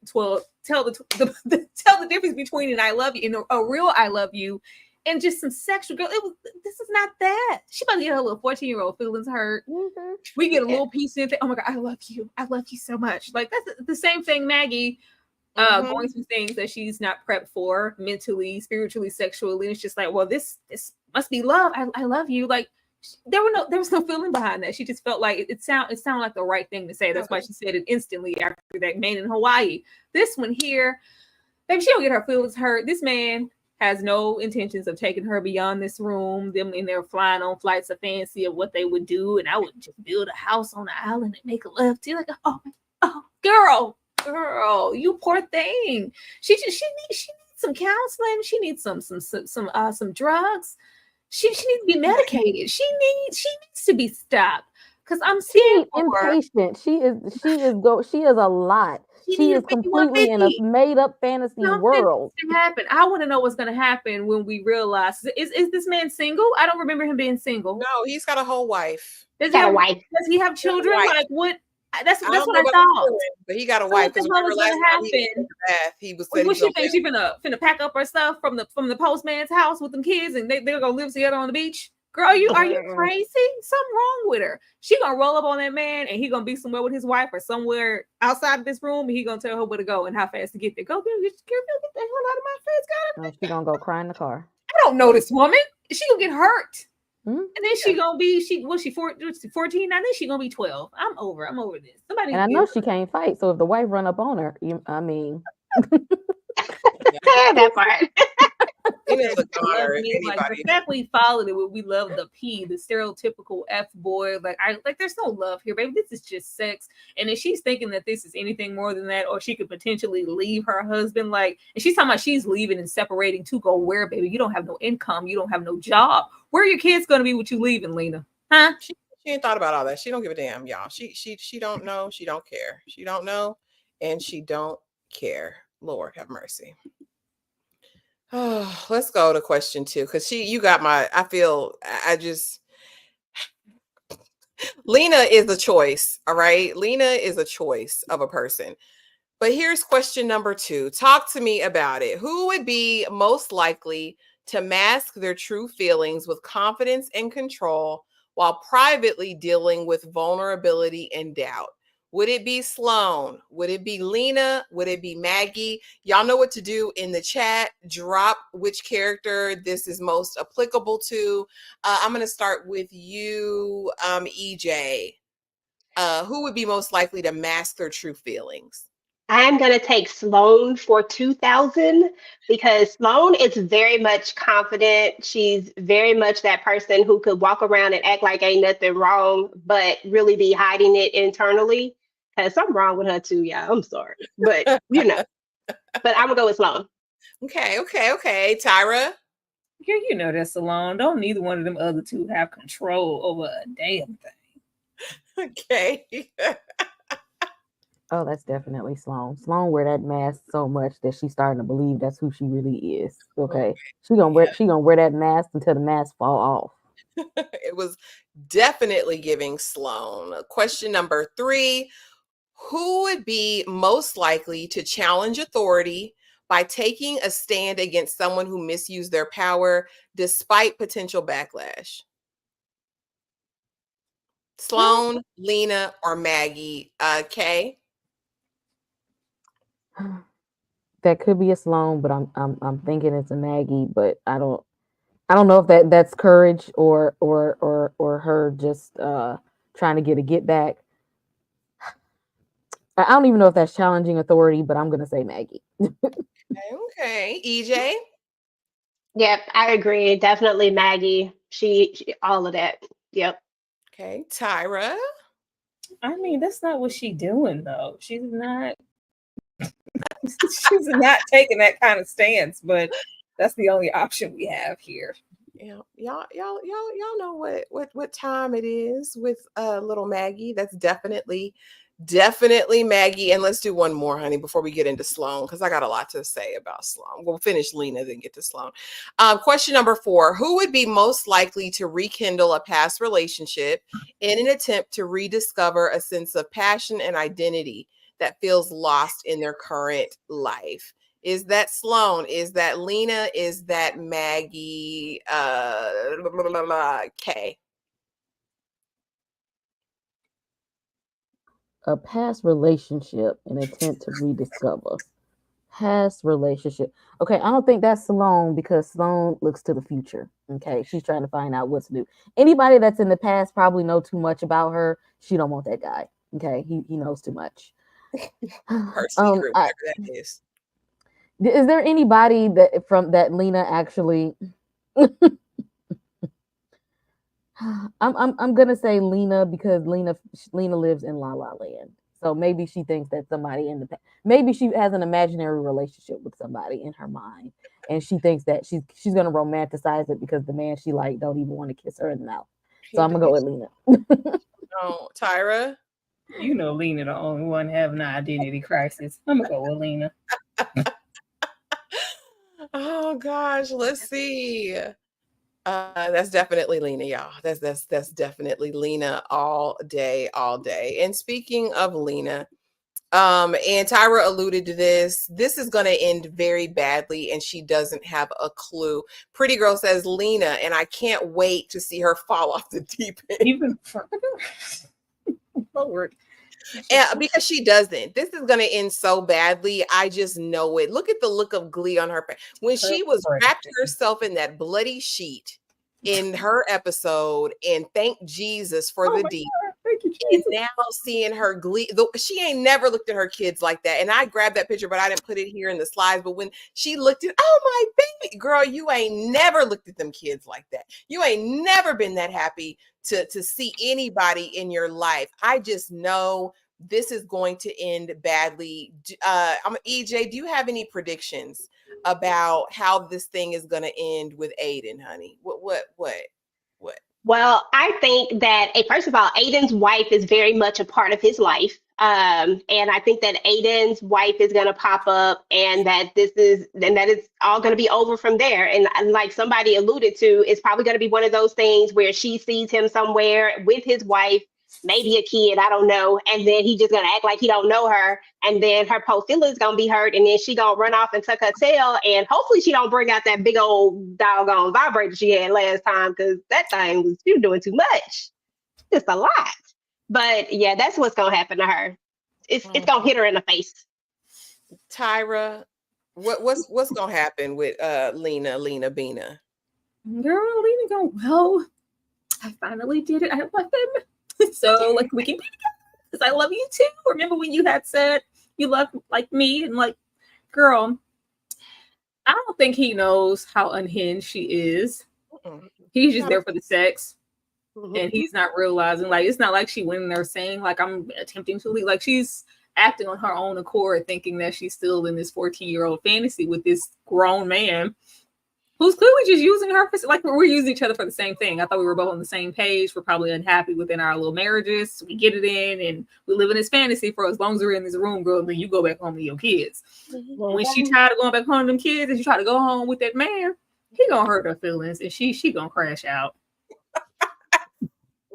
Speaker 6: tell the difference between an I love you and a real I love you and just some sexual girl. This is not that. She about to get her little 14-year-old feelings hurt.
Speaker 5: Mm-hmm.
Speaker 6: We get a little piece in it. Oh my God, I love you so much. Like that's the same thing Maggie going through things that she's not prepped for mentally, spiritually, sexually. And it's just like, well, this must be love. I love you. Like there was no feeling behind that. She just felt like it sounded like the right thing to say. That's why she said it instantly after that man in Hawaii. This one here, maybe she don't get her feelings hurt. This man has no intentions of taking her beyond this room. Them in there flying on flights of fancy of what they would do. And I would just build a house on the island and make a love to like, oh, girl, you poor thing. She needs some counseling. She needs some drugs. She needs to be medicated. She needs to be stopped. Because I'm seeing
Speaker 5: impatient. She is a lot. She is completely in a made-up fantasy world.
Speaker 6: Happen. I want to know what's going to happen when we realize is this man single? I don't remember him being single.
Speaker 3: No, he's got a whole wife.
Speaker 6: Does he have children? Like what? That's what I thought.
Speaker 3: But he got a wife.
Speaker 6: Because what was going to happen?
Speaker 3: He was.
Speaker 6: What she think? She finna pack up her stuff from the postman's house with them kids, and they're gonna live together on the beach. Girl, are you crazy? Something wrong with her. She gonna roll up on that man, and he gonna be somewhere with his wife or somewhere outside of this room, and he gonna tell her where to go and how fast to get there. Go get the hell out of my face, God.
Speaker 5: She gonna go cry in the car.
Speaker 6: I don't know this woman. She gonna get hurt.
Speaker 5: Mm-hmm.
Speaker 6: And then she gonna be 14 now. Then she gonna be 12. I'm over this. Somebody.
Speaker 5: And I know she can't fight. So if the wife run up on her, I mean,
Speaker 4: that part.
Speaker 6: The fact we followed it, we love the P, the stereotypical F boy. Like there's no love here, baby. This is just sex. And if she's thinking that this is anything more than that, or she could potentially leave her husband, and she's talking about she's leaving and separating to go where, baby? You don't have no income, you don't have no job. Where are your kids gonna be with you leaving, Lena? Huh?
Speaker 3: She ain't thought about all that. She don't give a damn, y'all. She don't know. She don't care. She don't know, and she don't care. Lord have mercy. Oh, let's go to question 2 because you got my. Lena is a choice, all right. Lena is a choice of a person. But here's question number 2. Talk to me about it. Who would be most likely to mask their true feelings with confidence and control while privately dealing with vulnerability and doubt? Would it be Sloan? Would it be Lena? Would it be Maggie? Y'all know what to do in the chat. Drop which character this is most applicable to. I'm going to start with you, EJ. Who would be most likely to mask their true feelings?
Speaker 4: I'm going to take Sloan for 2000 because Sloan is very much confident. She's very much that person who could walk around and act like ain't nothing wrong, but really be hiding it internally. There's something wrong with her too, y'all. I'm sorry. But, But I'm going to go with Sloan.
Speaker 3: Okay. Tyra?
Speaker 6: Girl, you know that's Sloan. Don't neither one of them other two have control over a damn thing.
Speaker 3: Okay.
Speaker 5: Oh, that's definitely Sloan. Sloan wear that mask so much that she's starting to believe that's who she really is. Okay. She gonna wear that mask until the mask fall off.
Speaker 3: It was definitely giving Sloan. Question number 3. Who would be most likely to challenge authority by taking a stand against someone who misused their power despite potential backlash? Sloan, Lena, or Maggie? Kay?
Speaker 5: That could be a Sloan, but I'm thinking it's a Maggie, but I don't know if that's courage or her just trying to get a get back. I don't even know if that's challenging authority, but I'm gonna say Maggie.
Speaker 3: Okay. EJ?
Speaker 4: Yep, I agree. Definitely Maggie. She all of that. Yep.
Speaker 3: Okay. Tyra?
Speaker 6: I mean, that's not what she's doing though. She's not taking that kind of stance, but that's the only option we have here.
Speaker 3: Yeah, y'all know what time it is with little Maggie. That's definitely Definitely Maggie. And let's do one more, honey, before we get into Sloan, because I got a lot to say about Sloan. We'll finish Lena, then get to Sloan. Question number 4. Who would be most likely to rekindle a past relationship in an attempt to rediscover a sense of passion and identity that feels lost in their current life? Is that Sloan? Is that Lena? Is that Maggie? Kay.
Speaker 5: A past relationship, an attempt to rediscover. Past relationship. Okay, I don't think that's Sloan because Sloan looks to the future. Okay, she's trying to find out what's new. Anybody that's in the past probably know too much about her. She don't want that guy. Okay, he knows too much.
Speaker 3: Her secret, whatever that is.
Speaker 5: Is there anybody that from that Lena actually? I'm gonna say Lena because Lena lives in La La Land. So maybe she thinks that somebody in the past, maybe she has an imaginary relationship with somebody in her mind, and she thinks that she's gonna romanticize it because the man she like don't even want to kiss her in the mouth. So I'm gonna go with Lena.
Speaker 3: Oh, Tyra.
Speaker 6: You know, Lena, the only one having an identity crisis. I'm gonna go with Lena.
Speaker 3: Oh gosh, let's see. That's definitely Lena, y'all. That's definitely Lena all day, all day. And speaking of Lena, and Tyra alluded to this. This is going to end very badly, and she doesn't have a clue. Pretty Girl says Lena, and I can't wait to see her fall off the deep end.
Speaker 6: Even further. Lord.
Speaker 3: Yeah, because she doesn't. This is going to end so badly. I just know it. Look at the look of glee on her face. When she was wrapped herself in that bloody sheet in her episode and thank Jesus for the deed. And now seeing her glee, she ain't never looked at her kids like that. And I grabbed that picture, but I didn't put it here in the slides. But when she looked at, oh my baby girl, you ain't never looked at them kids like that. You ain't never been that happy to see anybody in your life. I just know this is going to end badly. EJ, do you have any predictions about how this thing is going to end with Aiden, honey? What?
Speaker 4: Well, I think that first of all, Aiden's wife is very much a part of his life. And I think that Aiden's wife is going to pop up and that it's all going to be over from there. And like somebody alluded to, it's probably going to be one of those things where she sees him somewhere with his wife, maybe a kid, I don't know. And then he just going to act like he don't know her. And then her poor feelings going to be hurt. And then she going to run off and tuck her tail. And hopefully she don't bring out that big old doggone vibrator she had last time. Cause that thing was, she was doing too much. Just a lot. But yeah, that's what's going to happen to her. It's going to hit her in the face.
Speaker 3: Tyra, what's going to happen with Lena Bina?
Speaker 6: Girl, Lena go, well, I finally did it. I love him. So like we can be together because I love you too. Remember when you had said you love like me and like, girl, I don't think he knows how unhinged she is. He's just there for the sex. And he's not realizing, like, it's not like she went in there saying, like, I'm attempting to leave. Like, she's acting on her own accord, thinking that she's still in this 14-year-old fantasy with this grown man who's clearly just using her for, like, we're using each other for the same thing. I thought we were both on the same page. We're probably unhappy within our little marriages. So we get it in, and we live in this fantasy for as long as we're in this room, girl, then you go back home to your kids. When she tired of going back home to them kids and she try to go home with that man, he gonna hurt her feelings, and she gonna crash out.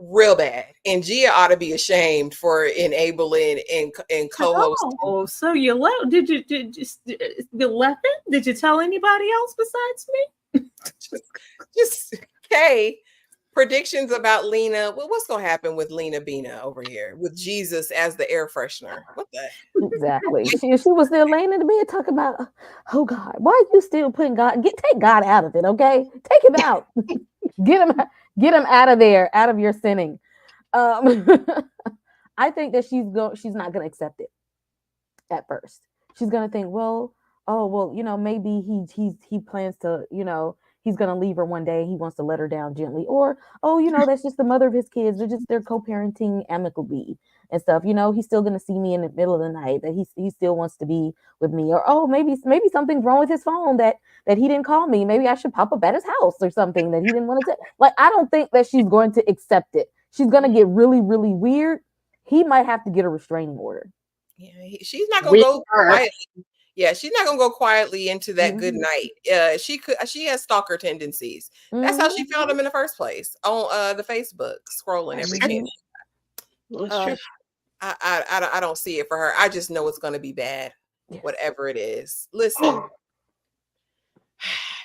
Speaker 3: Real bad. And Gia ought to be ashamed for enabling and co-hosting.
Speaker 6: Oh, so you left? Did you left it? Did you tell anybody else besides me?
Speaker 3: just Kay, predictions about Lena. What's gonna happen with Lena Bina over here with Jesus as the air freshener? What the?
Speaker 5: Exactly. She was still laying in the bed talking about, oh God, why are you still putting God? Take God out of it, okay? Take him out. Get him out of there, out of your sinning. I think that she's not going to accept it at first. She's going to think, maybe he plans to, he's going to leave her one day. He wants to let her down gently. Or, that's just the mother of his kids. They're co-parenting amicably and stuff. He's still going to see me in the middle of the night, that he still wants to be with me. Or, maybe something's wrong with his phone that he didn't call me. Maybe I should pop up at his house or something that he didn't want to. Like, I don't think that she's going to accept it. She's going to get really, really weird. he might have to get a restraining order.
Speaker 3: Yeah, she's not gonna go
Speaker 4: Her.
Speaker 3: quietly. Yeah, she's not gonna go quietly into that good
Speaker 5: Mhm.
Speaker 3: night. She has stalker tendencies. That's how she found him in the first place on the Facebook, scrolling every
Speaker 5: Mhm.
Speaker 3: minute.
Speaker 4: That's
Speaker 3: Uh,
Speaker 4: true.
Speaker 3: I don't see it for her. I just know it's gonna be bad,
Speaker 5: Yes.
Speaker 3: whatever it is. Listen,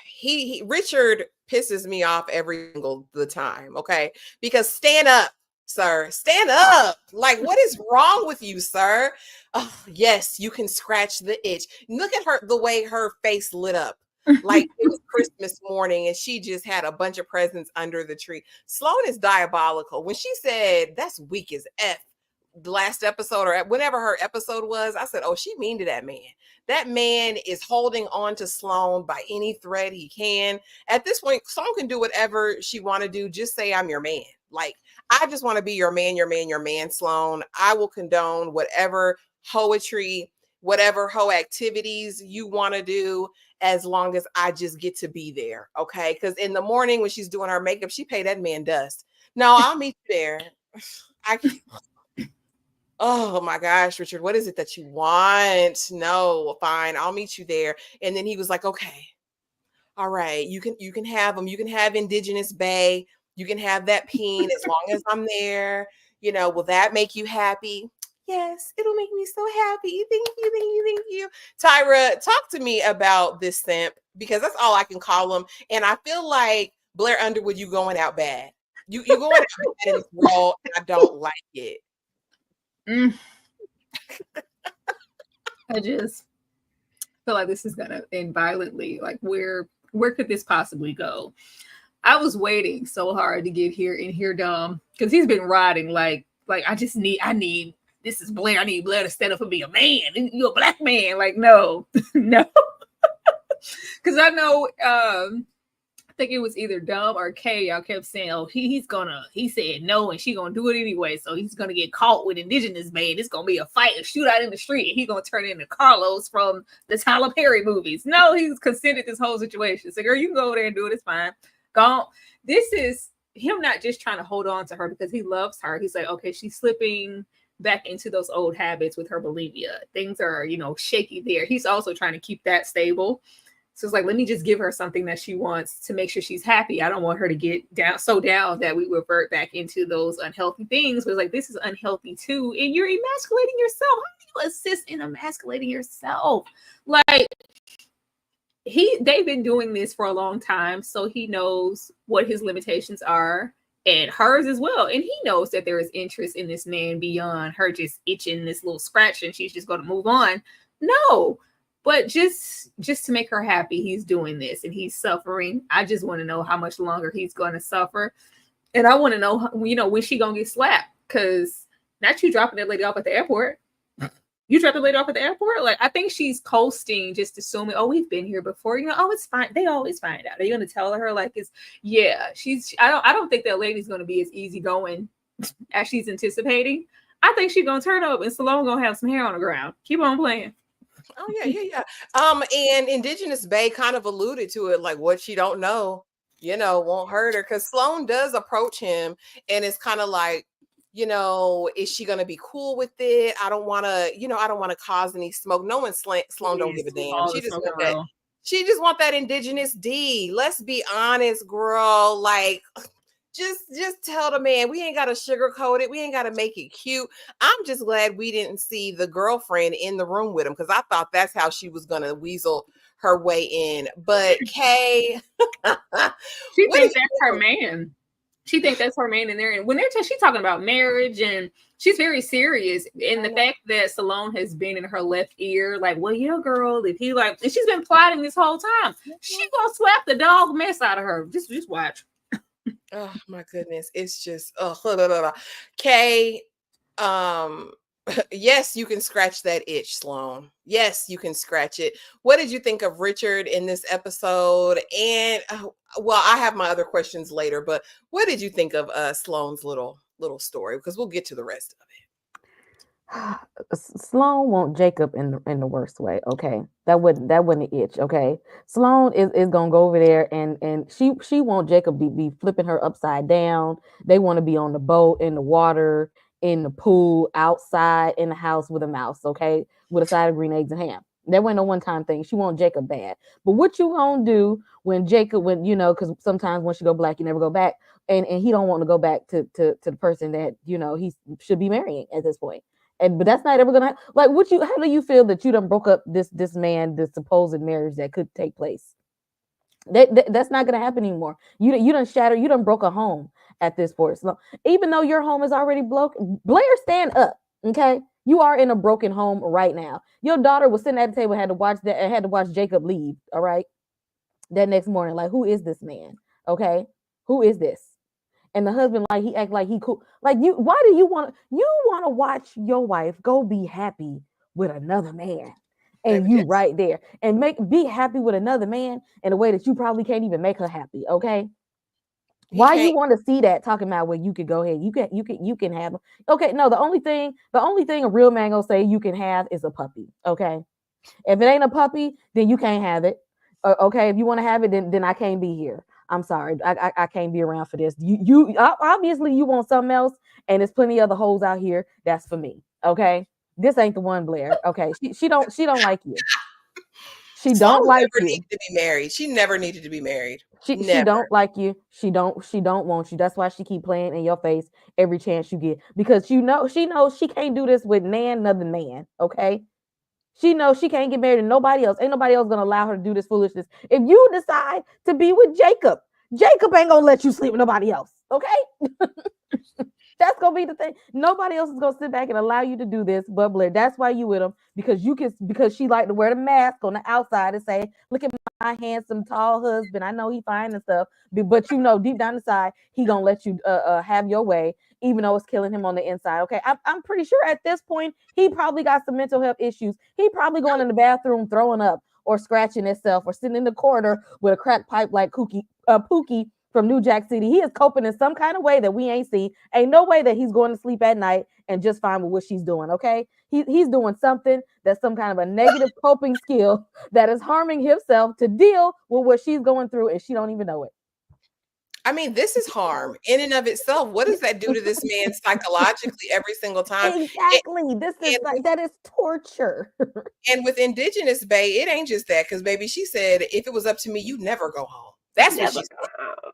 Speaker 3: he Richard pisses me off every single the time. Okay, because stand up, sir, stand up. Like, what is wrong with you, sir? Oh, yes, you can scratch the itch. Look at her, the way her face lit up. Like it was Christmas morning and she just had a bunch of presents under the tree. Sloan is diabolical. When she said that's weak as F the last episode or whenever her episode was, I said, oh, she mean to that man. That man is holding on to Sloan by any thread he can. At this point, Sloan can do whatever she want to do. Just say I'm your man. Like, I just want to be your man, Sloan. I will condone whatever poetry, whatever hoe activities you want to do, as long as I just get to be there. Okay. Because in the morning when she's doing her makeup, she paid that man dust. No, I'll meet you there. Oh my gosh, Richard, what is it that you want? No, fine, I'll meet you there. And then he was like, okay, all right, you can have them. You can have Indigenous Bay. You can have that peen as long as I'm there. Will that make you happy? Yes, it'll make me so happy. Thank you, thank you, thank you. Tyra, talk to me about this simp, because that's all I can call him. And I feel like Blair Underwood, you going out bad. You going out bad in this role, and I don't like it.
Speaker 6: I just feel like this is gonna end violently. Like, where could this possibly go? I was waiting so hard to get here and hear Dom, because he's been riding like I need this is Blair. I need Blair to stand up and be a man. And you're a black man. Like, no, no. Because I know I think it was either Dom or Kay. Y'all kept saying, oh, he said no, and she gonna do it anyway. So he's gonna get caught with Indigenous Bay. It's gonna be a fight, a shootout in the street, and he's gonna turn into Carlos from the Tyler Perry movies. No, he's consented this whole situation. So, girl, you can go over there and do it. It's fine. Gone. This is him not just trying to hold on to her because he loves her. He's like, okay, she's slipping back into those old habits with her bulimia. Things are, shaky there. He's also trying to keep that stable. So it's like, let me just give her something that she wants to make sure she's happy. I don't want her to get so down that we revert back into those unhealthy things. But it's like, this is unhealthy too. And you're emasculating yourself. How do you assist in emasculating yourself? Like, they've been doing this for a long time. So he knows what his limitations are and hers as well. And he knows that there is interest in this man beyond her just itching this little scratch and she's just going to move on. No. But just to make her happy, he's doing this and he's suffering. I just want to know how much longer he's going to suffer. And I want to know, when she going to get slapped. Because not you dropping that lady off at the airport. You dropped the lady off at the airport? Like, I think she's coasting, just assuming, oh, we've been here before. Oh, it's fine. They always find out. Are you going to tell her? Like, I don't think that lady's going to be as easygoing as she's anticipating. I think she's going to turn up and Stallone going to have some hair on the ground. Keep on playing.
Speaker 3: Oh yeah. And Indigenous Bay kind of alluded to it, like what she don't know, won't hurt her. Because Sloan does approach him, and it's kind of like, is she gonna be cool with it? I don't want to cause any smoke. No one Sloan don't give a damn. She just want that. She just want that Indigenous D. Let's be honest, girl. Like, just tell the man, we ain't got to sugarcoat it. We ain't got to make it cute. I'm just glad we didn't see the girlfriend in the room with him, because I thought that's how she was going to weasel her way in. But Kay,
Speaker 6: she thinks that's her man. She thinks that's her man in there. And when she's talking about marriage, and she's very serious. And the fact that Stallone has been in her left ear, like, well, yeah, girl, if he and she's been plotting this whole time. She gonna slap the dog mess out of her. Just watch.
Speaker 3: Oh my goodness, it's just Kay, yes, you can scratch that itch, Sloan. Yes, you can scratch it. What did you think of Richard in this episode? And well, I have my other questions later, but what did you think of Sloan's little story? Because we'll get to the rest of it.
Speaker 5: Sloan want Jacob in the worst way. Okay, that wouldn't an itch. Okay, Sloan is gonna go over there and she want Jacob be flipping her upside down. They want to be on the boat in the water, in the pool, outside, in the house with a mouse, okay, with a side of green eggs and ham. That wasn't a one-time thing. She want Jacob bad. But what you gonna do when Jacob, when you know, because sometimes once you go black, you never go back, and he don't want to go back to the person that he should be marrying at this point. But that's not ever gonna like. How do you feel that you done broke up this man, this supposed marriage that could take place? That's not gonna happen anymore. You done broke a home at this point. So even though your home is already broken, Blair, stand up. Okay, you are in a broken home right now. Your daughter was sitting at the table, had to watch Jacob leave. All right, that next morning, like, who is this man? Okay, who is this? And the husband, like, he act like he cool. Like, why do you want to watch your wife go be happy with another man? And you right there and be happy with another man in a way that you probably can't even make her happy. Okay. Why you want to see that talking about where you could go ahead? You can have them. Okay. No, the only thing a real man gonna say you can have is a puppy. Okay. If it ain't a puppy, then you can't have it. Okay. If you want to have it, then I can't be here. I'm sorry. I can't be around for this. You obviously you want something else, and there's plenty of other hoes out here. That's for me. Okay. This ain't the one, Blair. Okay. She don't like you. She don't like you.
Speaker 3: Never needed to be married. She never needed to be married.
Speaker 5: She don't like you. She don't want you. That's why she keep playing in your face every chance you get, because she knows she can't do this with another man. Okay. She knows she can't get married to nobody else. Ain't nobody else gonna allow her to do this foolishness. If you decide to be with Jacob ain't gonna let you sleep with nobody else. Okay. That's gonna be the thing. Nobody else is gonna sit back and allow you to do this, but Blair. That's why you with him, because she like to wear the mask on the outside and say, "Look at my handsome, tall husband. I know he fine and stuff." But deep down inside, he gonna let you have your way, even though it's killing him on the inside. Okay, I'm pretty sure at this point he probably got some mental health issues. He probably going in the bathroom throwing up or scratching himself or sitting in the corner with a crack pipe like Pookie from New Jack City. He is coping in some kind of way that we ain't see. Ain't no way that he's going to sleep at night and just fine with what she's doing. Okay, he's doing something that's some kind of a negative coping skill that is harming himself to deal with what she's going through, and she don't even know it.
Speaker 3: I mean, this is harm in and of itself. What does that do to this man psychologically every single time?
Speaker 5: Exactly. That is torture.
Speaker 3: And with Indigenous Bay, it ain't just that, because baby, she said, if it was up to me, you'd never go home. That's what she said.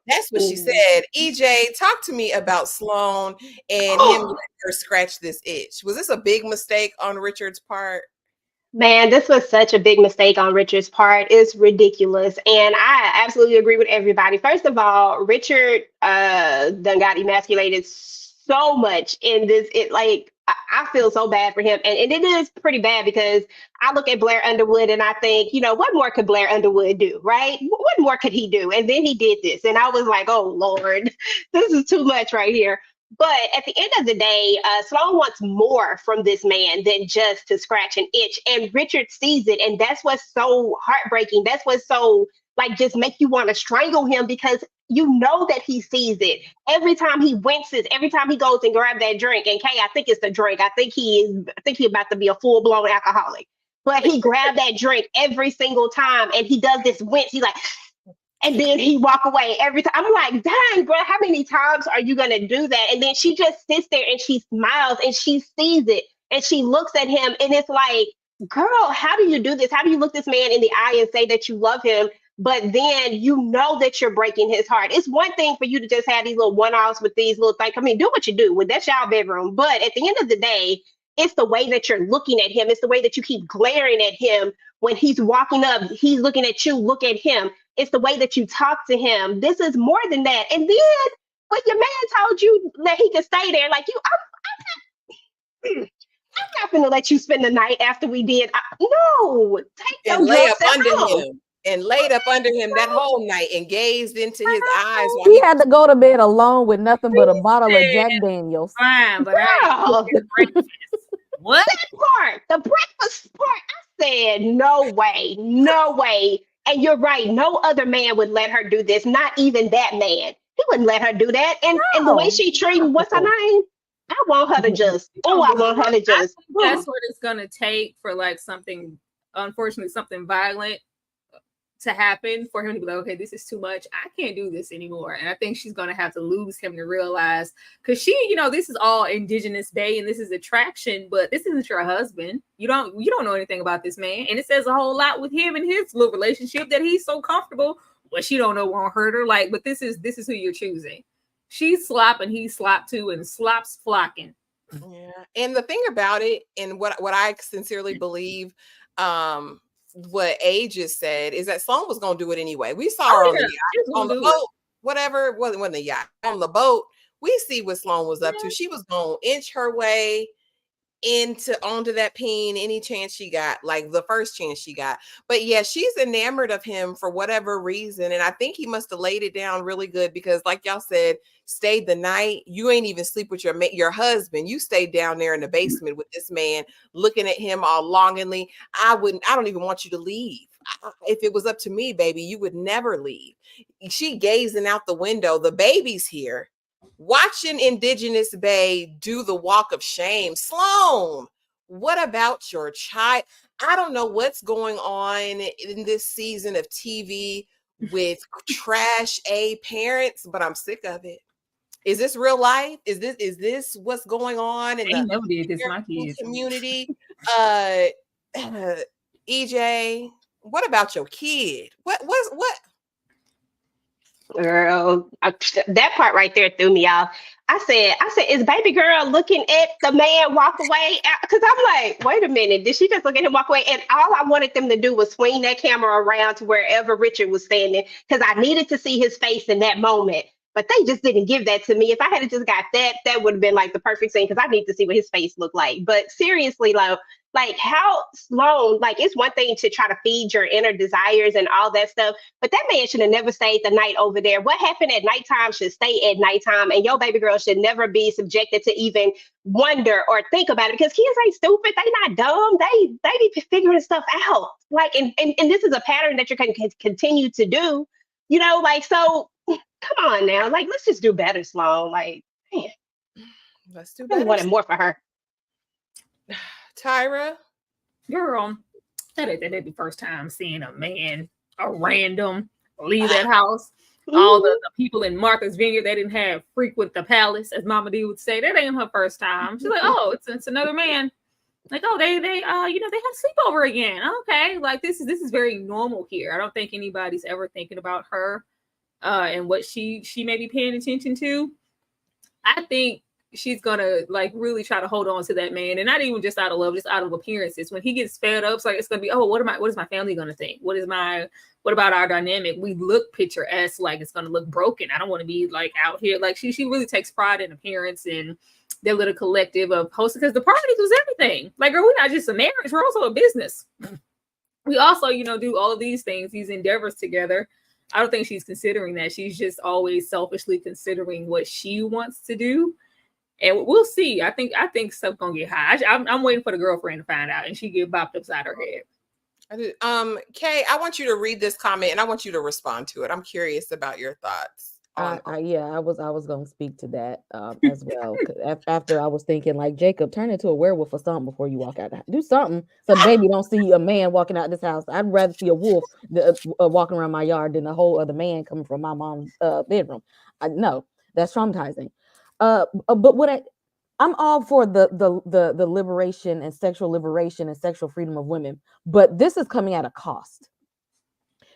Speaker 3: That's what she said. EJ, talk to me about Sloan and him letting her scratch this itch. Was this a big mistake on Richard's part?
Speaker 4: Man, this was such a big mistake on Richard's part. It's ridiculous. And I absolutely agree with everybody. First of all, Richard done got emasculated so much in this. I feel so bad for him. And it is pretty bad, because I look at Blair Underwood and I think, what more could Blair Underwood do, right? What more could he do? And then he did this. And I was like, oh, Lord, this is too much right here. But at the end of the day, Sloan wants more from this man than just to scratch an itch. And Richard sees it. And that's what's so heartbreaking. That's what's so, just make you want to strangle him, because you know that he sees it. Every time he winces, every time he goes and grabs that drink, and Kay, I think it's the drink. I think he about to be a full-blown alcoholic. But he grabbed that drink every single time, and he does this wince. He's like, and then he walk away every time. I'm like, dang, bro, how many times are you going to do that? And then she just sits there and she smiles and she sees it and she looks at him, and it's like, girl, how do you do this? How do you look this man in the eye and say that you love him, but then you know that you're breaking his heart? It's one thing for you to just have these little one-offs with these little things. I mean, do what you do. Well, that's y'all bedroom. But at the end of the day, it's the way that you're looking at him. It's the way that you keep glaring at him when he's walking up. He's looking at you. Look at him. It's the way that you talk to him. This is more than that. And then when your man told you that he could stay there, like, I'm not going to let you spend the night after we did. No, take
Speaker 3: and lay up under him. And laid up under him that whole night and gazed into his eyes. While
Speaker 5: he had to go to bed alone with nothing but a bottle of Jack Daniels.
Speaker 6: Fine, but what?
Speaker 4: That part, the breakfast part, I said, no way, no way. And you're right. No other man would let her do this. Not even that man. He wouldn't let her do that. And the way she treated, what's her name? I want her to just. I want her to just.
Speaker 6: That's what it's gonna take for something, unfortunately, something violent to happen for him to be like, okay, this is too much. I can't do this anymore. And I think she's going to have to lose him to realize, because she, this is all indigenous Bay and this is attraction, but this isn't your husband. You don't know anything about this man. And it says a whole lot with him and his little relationship that he's so comfortable. What she don't know won't hurt her. Like, but this is who you're choosing. She's slopping, he's slop too, and slop's flocking.
Speaker 3: Yeah. And the thing about it, and what I sincerely believe, what A just said is that Sloan was going to do it anyway. We saw her on the yacht, on the boat, whatever. It wasn't the yacht, on the boat. We see what Sloan was up to. She was going to inch her way onto that peen any chance she got, like the first chance she got. But yeah, she's enamored of him for whatever reason. And I think he must have laid it down really good because, like y'all said, stayed the night. You ain't even sleep with your husband. You stayed down there in the basement with this man, looking at him all longingly. I don't even want you to leave. If it was up to me, baby, you would never leave. She gazing out the window. The baby's here, watching Indigenous Bay do the walk of shame. Sloan, what about your child? I don't know what's going on in this season of TV with trash A parents, but I'm sick of it. Is this real life? Is this what's going on in the community? EJ, what about your kid? What?
Speaker 4: Girl, that part right there threw me off. I said, is baby girl looking at the man walk away? Because I'm like, wait a minute, did she just look at him walk away? And all I wanted them to do was swing that camera around to wherever Richard was standing, because I needed to see his face in that moment. But they just didn't give that to me. If I had just got that would have been like the perfect scene, because I need to see what his face looked like. But seriously, like how Sloan, like it's one thing to try to feed your inner desires and all that stuff, but that man should have never stayed the night over there. What happened at nighttime should stay at nighttime, and your baby girl should never be subjected to even wonder or think about it, because kids ain't stupid. They not dumb. They be figuring stuff out. Like, and this is a pattern that you're going to continue to do, like, so come on now. Like, let's just do better, Sloan. Like, man,
Speaker 3: let's do better.
Speaker 4: I wanted more for her.
Speaker 3: Tyra,
Speaker 6: girl, that ain't the first time seeing a random leave that house. All the people in Martha's Vineyard, they didn't have frequent the palace, as Mama D would say. That ain't her first time. She's like, oh, it's another man. Like, oh, they they have sleepover again. Okay, like this is very normal here. I don't think anybody's ever thinking about her and what she may be paying attention to. I think she's gonna like really try to hold on to that man, and not even just out of love, just out of appearances. When he gets fed up, it's gonna be, oh, what is my family gonna think? What about our dynamic? We look picturesque, like it's gonna look broken. I don't want to be like out here. Like she really takes pride in appearance and their little collective of hosting, because the parties was everything. Like, girl, we're not just a marriage, we're also a business. We also, do all of these things, these endeavors together. I don't think she's considering that. She's just always selfishly considering what she wants to do. And we'll see. I think stuff gonna get high. I'm waiting for the girlfriend to find out, and she get bopped upside her head.
Speaker 3: I do. Kay, I want you to read this comment and I want you to respond to it. I'm curious about your thoughts.
Speaker 5: I was gonna speak to that as well. After I was thinking, like, Jacob, turn into a werewolf or something before you walk out. Do something so baby don't see a man walking out this house. I'd rather see a wolf walking around my yard than a whole other man coming from my mom's bedroom. No, that's traumatizing. But what I'm all for the liberation and sexual liberation and sexual freedom of women, but this is coming at a cost.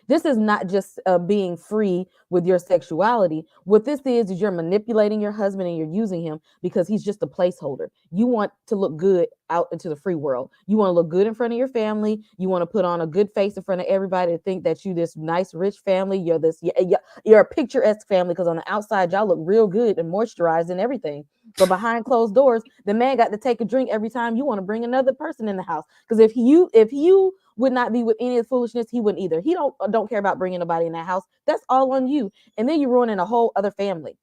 Speaker 5: This is not just being free with your sexuality. What this is you're manipulating your husband and you're using him because he's just a placeholder. You want to look good out into the free world. You want to look good in front of your family. You want to put on a good face in front of everybody to think that you this nice, rich family. You're a picturesque family, because on the outside, y'all look real good and moisturized and everything. But behind closed doors, the man got to take a drink every time you want to bring another person in the house. Because if you would not be with any of the foolishness, he wouldn't either. He don't care about bringing nobody in that house. That's all on you. And then you're ruining a whole other family.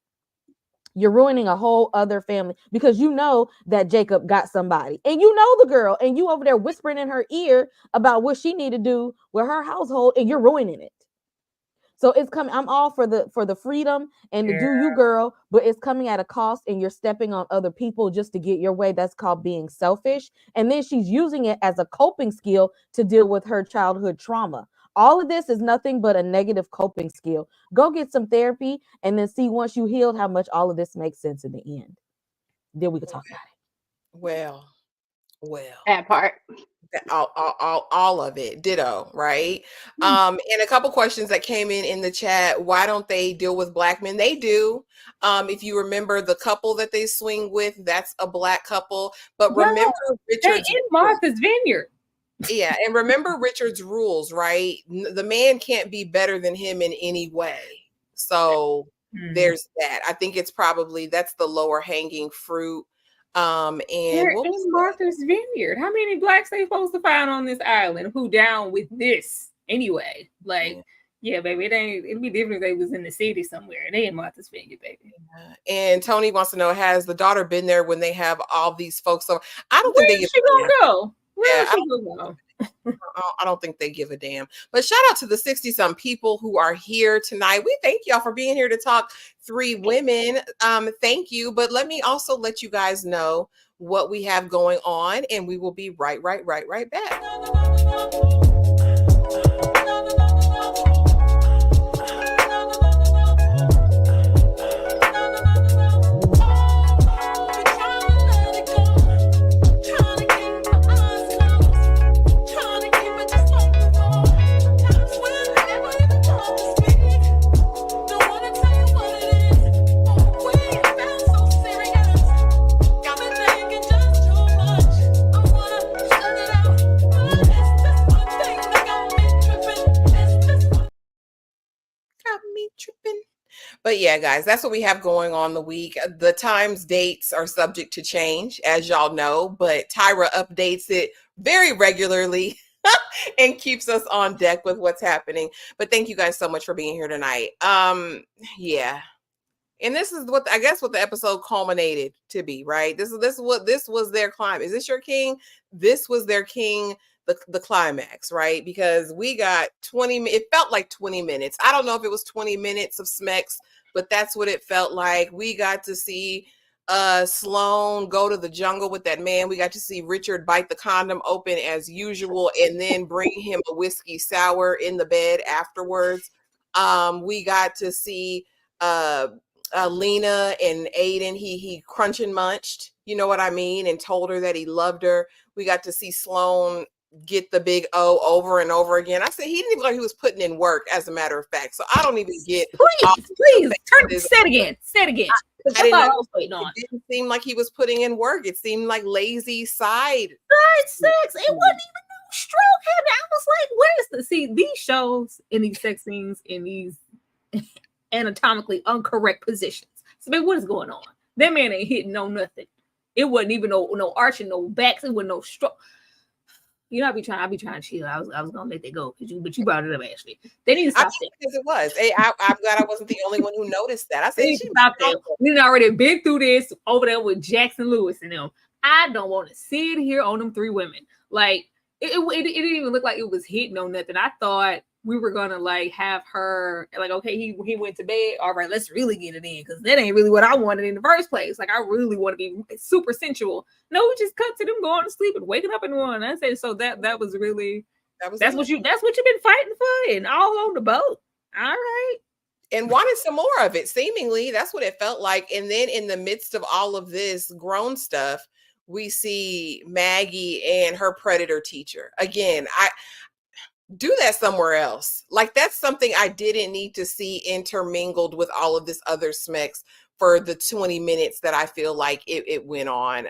Speaker 5: You're ruining a whole other family because you know that Jacob got somebody, and you know the girl, and you over there whispering in her ear about what she need to do with her household, and you're ruining it. So it's coming. I'm all for the freedom and to do you, girl, but it's coming at a cost, and you're stepping on other people just to get your way. That's called being selfish. And then she's using it as a coping skill to deal with her childhood trauma. all of this is nothing but a negative coping skill. Go get some therapy and then see once you healed how much all of this makes sense in the end. Then we can talk about it.
Speaker 3: Well,
Speaker 4: That part.
Speaker 3: all of it, ditto, right? And a couple questions that came in the chat. Why don't they deal with black men? They do. If you remember the couple that they swing with, that's a black couple. But remember Richard's
Speaker 6: in Martha's Vineyard.
Speaker 3: Yeah, and remember Richard's rules, right? The man can't be better than him in any way. So there's that. I think it's probably that's the lower hanging fruit. And
Speaker 6: they're in Martha's Vineyard. How many blacks they supposed to find on this island who down with this anyway? Like, yeah, baby, it'd be different if they was in the city somewhere. They in Martha's Vineyard, baby.
Speaker 3: And Tony wants to know, has the daughter been there when they have all these folks? So I don't
Speaker 6: Where
Speaker 3: think
Speaker 6: is she gonna go?
Speaker 3: I don't think they give a damn. But shout out to the 60-some people who are here tonight. We thank y'all for being here to talk Three Women. Thank you. But let me also let you guys know what we have going on, and we will be right back. But yeah, guys, that's what we have going on the week. The times dates are subject to change, as y'all know, but Tyra updates it very regularly and keeps us on deck with what's happening. But thank you guys so much for being here tonight. Yeah. And this is what I guess what the episode culminated to be, right? This was their climb. Is this your king? This was their king. The climax, right? Because we got 20, it felt like 20 minutes. I don't know if it was 20 minutes of Smex, but that's what it felt like. We got to see Sloan go to the jungle with that man. We got to see Richard bite the condom open as usual and then bring him a whiskey sour in the bed afterwards. We got to see Lena and Aiden, he crunch and munched, you know what I mean, and told her that he loved her. We got to see Sloan get the big O over and over again. I said he didn't even like he was putting in work, as a matter of fact. So I don't even get.
Speaker 6: Please say it again. That's all I was waiting on.
Speaker 3: It didn't seem like he was putting in work. It seemed like lazy side
Speaker 6: sex. It wasn't even no stroke. I was like, where's the these shows in these sex scenes in these anatomically incorrect positions? So babe, what is going on? That man ain't hitting no nothing. It wasn't even no arching, no backs. It wasn't no stroke. You know, I be trying to chill. I was gonna let that go, but you brought it up, Ashley. They need to stop that.
Speaker 3: Because it was. I'm glad I wasn't the only one who noticed that. I said,
Speaker 6: she stop that. We already been through this over there with Jackson Lewis and them. I don't want to sit here on them three women. Like it didn't even look like it was hitting on nothing. I thought we were gonna like have her like, okay, he went to bed. All right, let's really get it in because that ain't really what I wanted in the first place. Like I really want to be super sensual. No, we just cut to them going to sleep and waking up in the morning. I said so that was really that's what you've been fighting for and all on the boat. All right.
Speaker 3: And wanted some more of it. Seemingly, that's what it felt like. And then in the midst of all of this grown stuff, we see Maggie and her predator teacher. Again, I do that somewhere else. Like that's something I didn't need to see intermingled with all of this other Smex for the 20 minutes that I feel like it went on.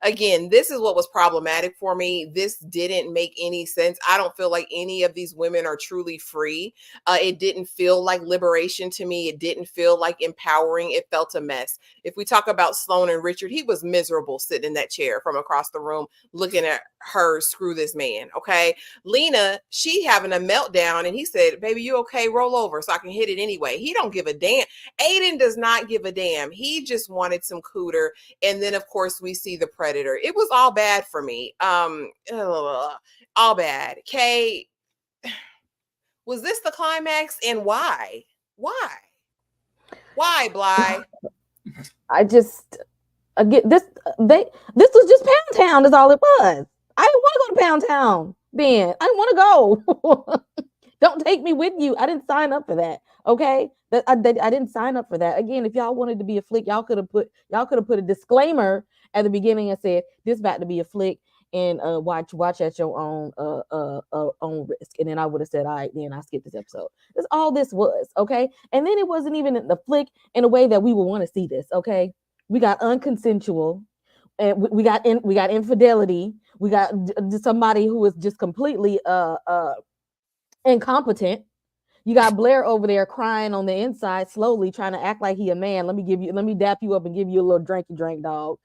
Speaker 3: Again, this is what was problematic for me. This didn't make any sense. I don't feel like any of these women are truly free. It didn't feel like liberation to me. It didn't feel like empowering. It felt a mess. If we talk about Sloan and Richard, he was miserable sitting in that chair from across the room, looking at her screw this man. Okay. Lena, she having a meltdown and he said, baby, you okay? Roll over so I can hit it anyway. He don't give a damn. Aiden does not give a damn. He just wanted some cooter. And then of course we see the predator. It was all bad for me. All bad. Kay, was this the climax and why? Why, Bly?
Speaker 5: I just this was just Pound Town is all it was. I didn't want to go to Pound Town, Ben. I didn't want to go. Don't take me with you. I didn't sign up for that. Okay, I didn't sign up for that. Again, if y'all wanted to be a flick, y'all could have put a disclaimer at the beginning and said this about to be a flick, and watch at your own risk. And then I would have said, all right, then I skipped this episode. That's all this was. Okay, and then it wasn't even the flick in a way that we would want to see this. Okay, we got unconsensual, and we got infidelity. We got somebody who was just completely incompetent. You got Blair over there crying on the inside, slowly trying to act like he a man. Let me dap you up and give you a little drinky drink, dog,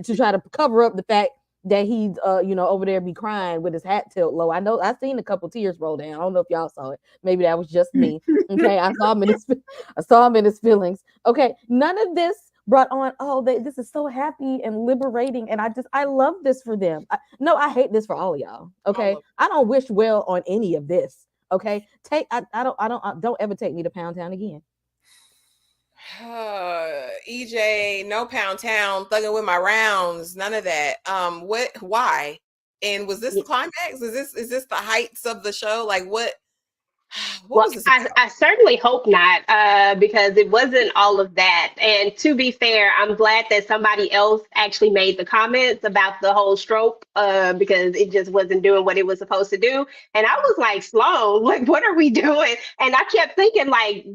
Speaker 5: to try to cover up the fact that he's over there be crying with his hat tilt low. I know I've seen a couple tears roll down. I don't know if y'all saw it. Maybe that was just me. Okay, I saw him in his feelings. Okay, none of this brought on, this is so happy and liberating, and I love this for them. I hate this for all of y'all. Okay, I don't wish well on any of this. Okay, don't ever take me to Pound Town again.
Speaker 3: EJ, no Pound Town, thugging with my rounds, none of that. Why? And was this the climax? Is this the heights of the show? Like what was this about?
Speaker 4: I certainly hope not, because it wasn't all of that. And to be fair, I'm glad that somebody else actually made the comments about the whole stroke, because it just wasn't doing what it was supposed to do. And I was like, Sloan, like, what are we doing? And I kept thinking like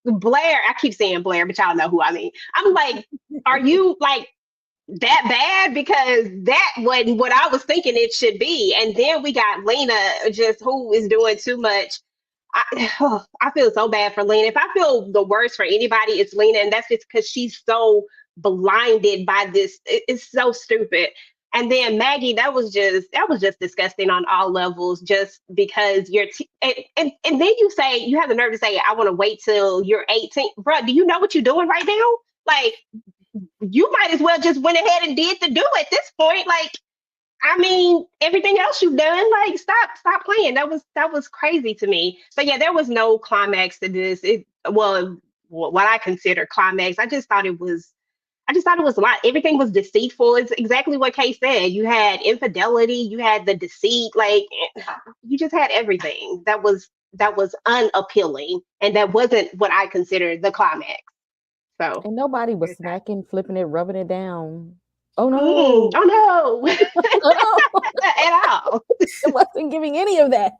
Speaker 4: Blair, I keep saying Blair, but y'all know who I mean. I'm like, are you like that bad? Because that wasn't what I was thinking it should be. And then we got Lena, just who is doing too much. I feel so bad for Lena. If I feel the worst for anybody, it's Lena, and that's just because she's so blinded by this. It's so stupid. And then Maggie, that was just disgusting on all levels. Just because and then you have the nerve to say, I want to wait till you're 18, bro. Do you know what you're doing right now? Like, you might as well just went ahead and did the do at this point. Like, I mean, everything else you've done, like, stop playing. That was crazy to me. But yeah, there was no climax to this. What I consider climax, I just thought it was a lot. Everything was deceitful. It's exactly what Kay said. You had infidelity, you had the deceit, like you just had everything that was unappealing, and that wasn't what I considered the climax. So,
Speaker 5: and nobody was smacking, flipping it, rubbing it down. Oh no!
Speaker 4: Oh no! At all.
Speaker 5: It wasn't giving any of that.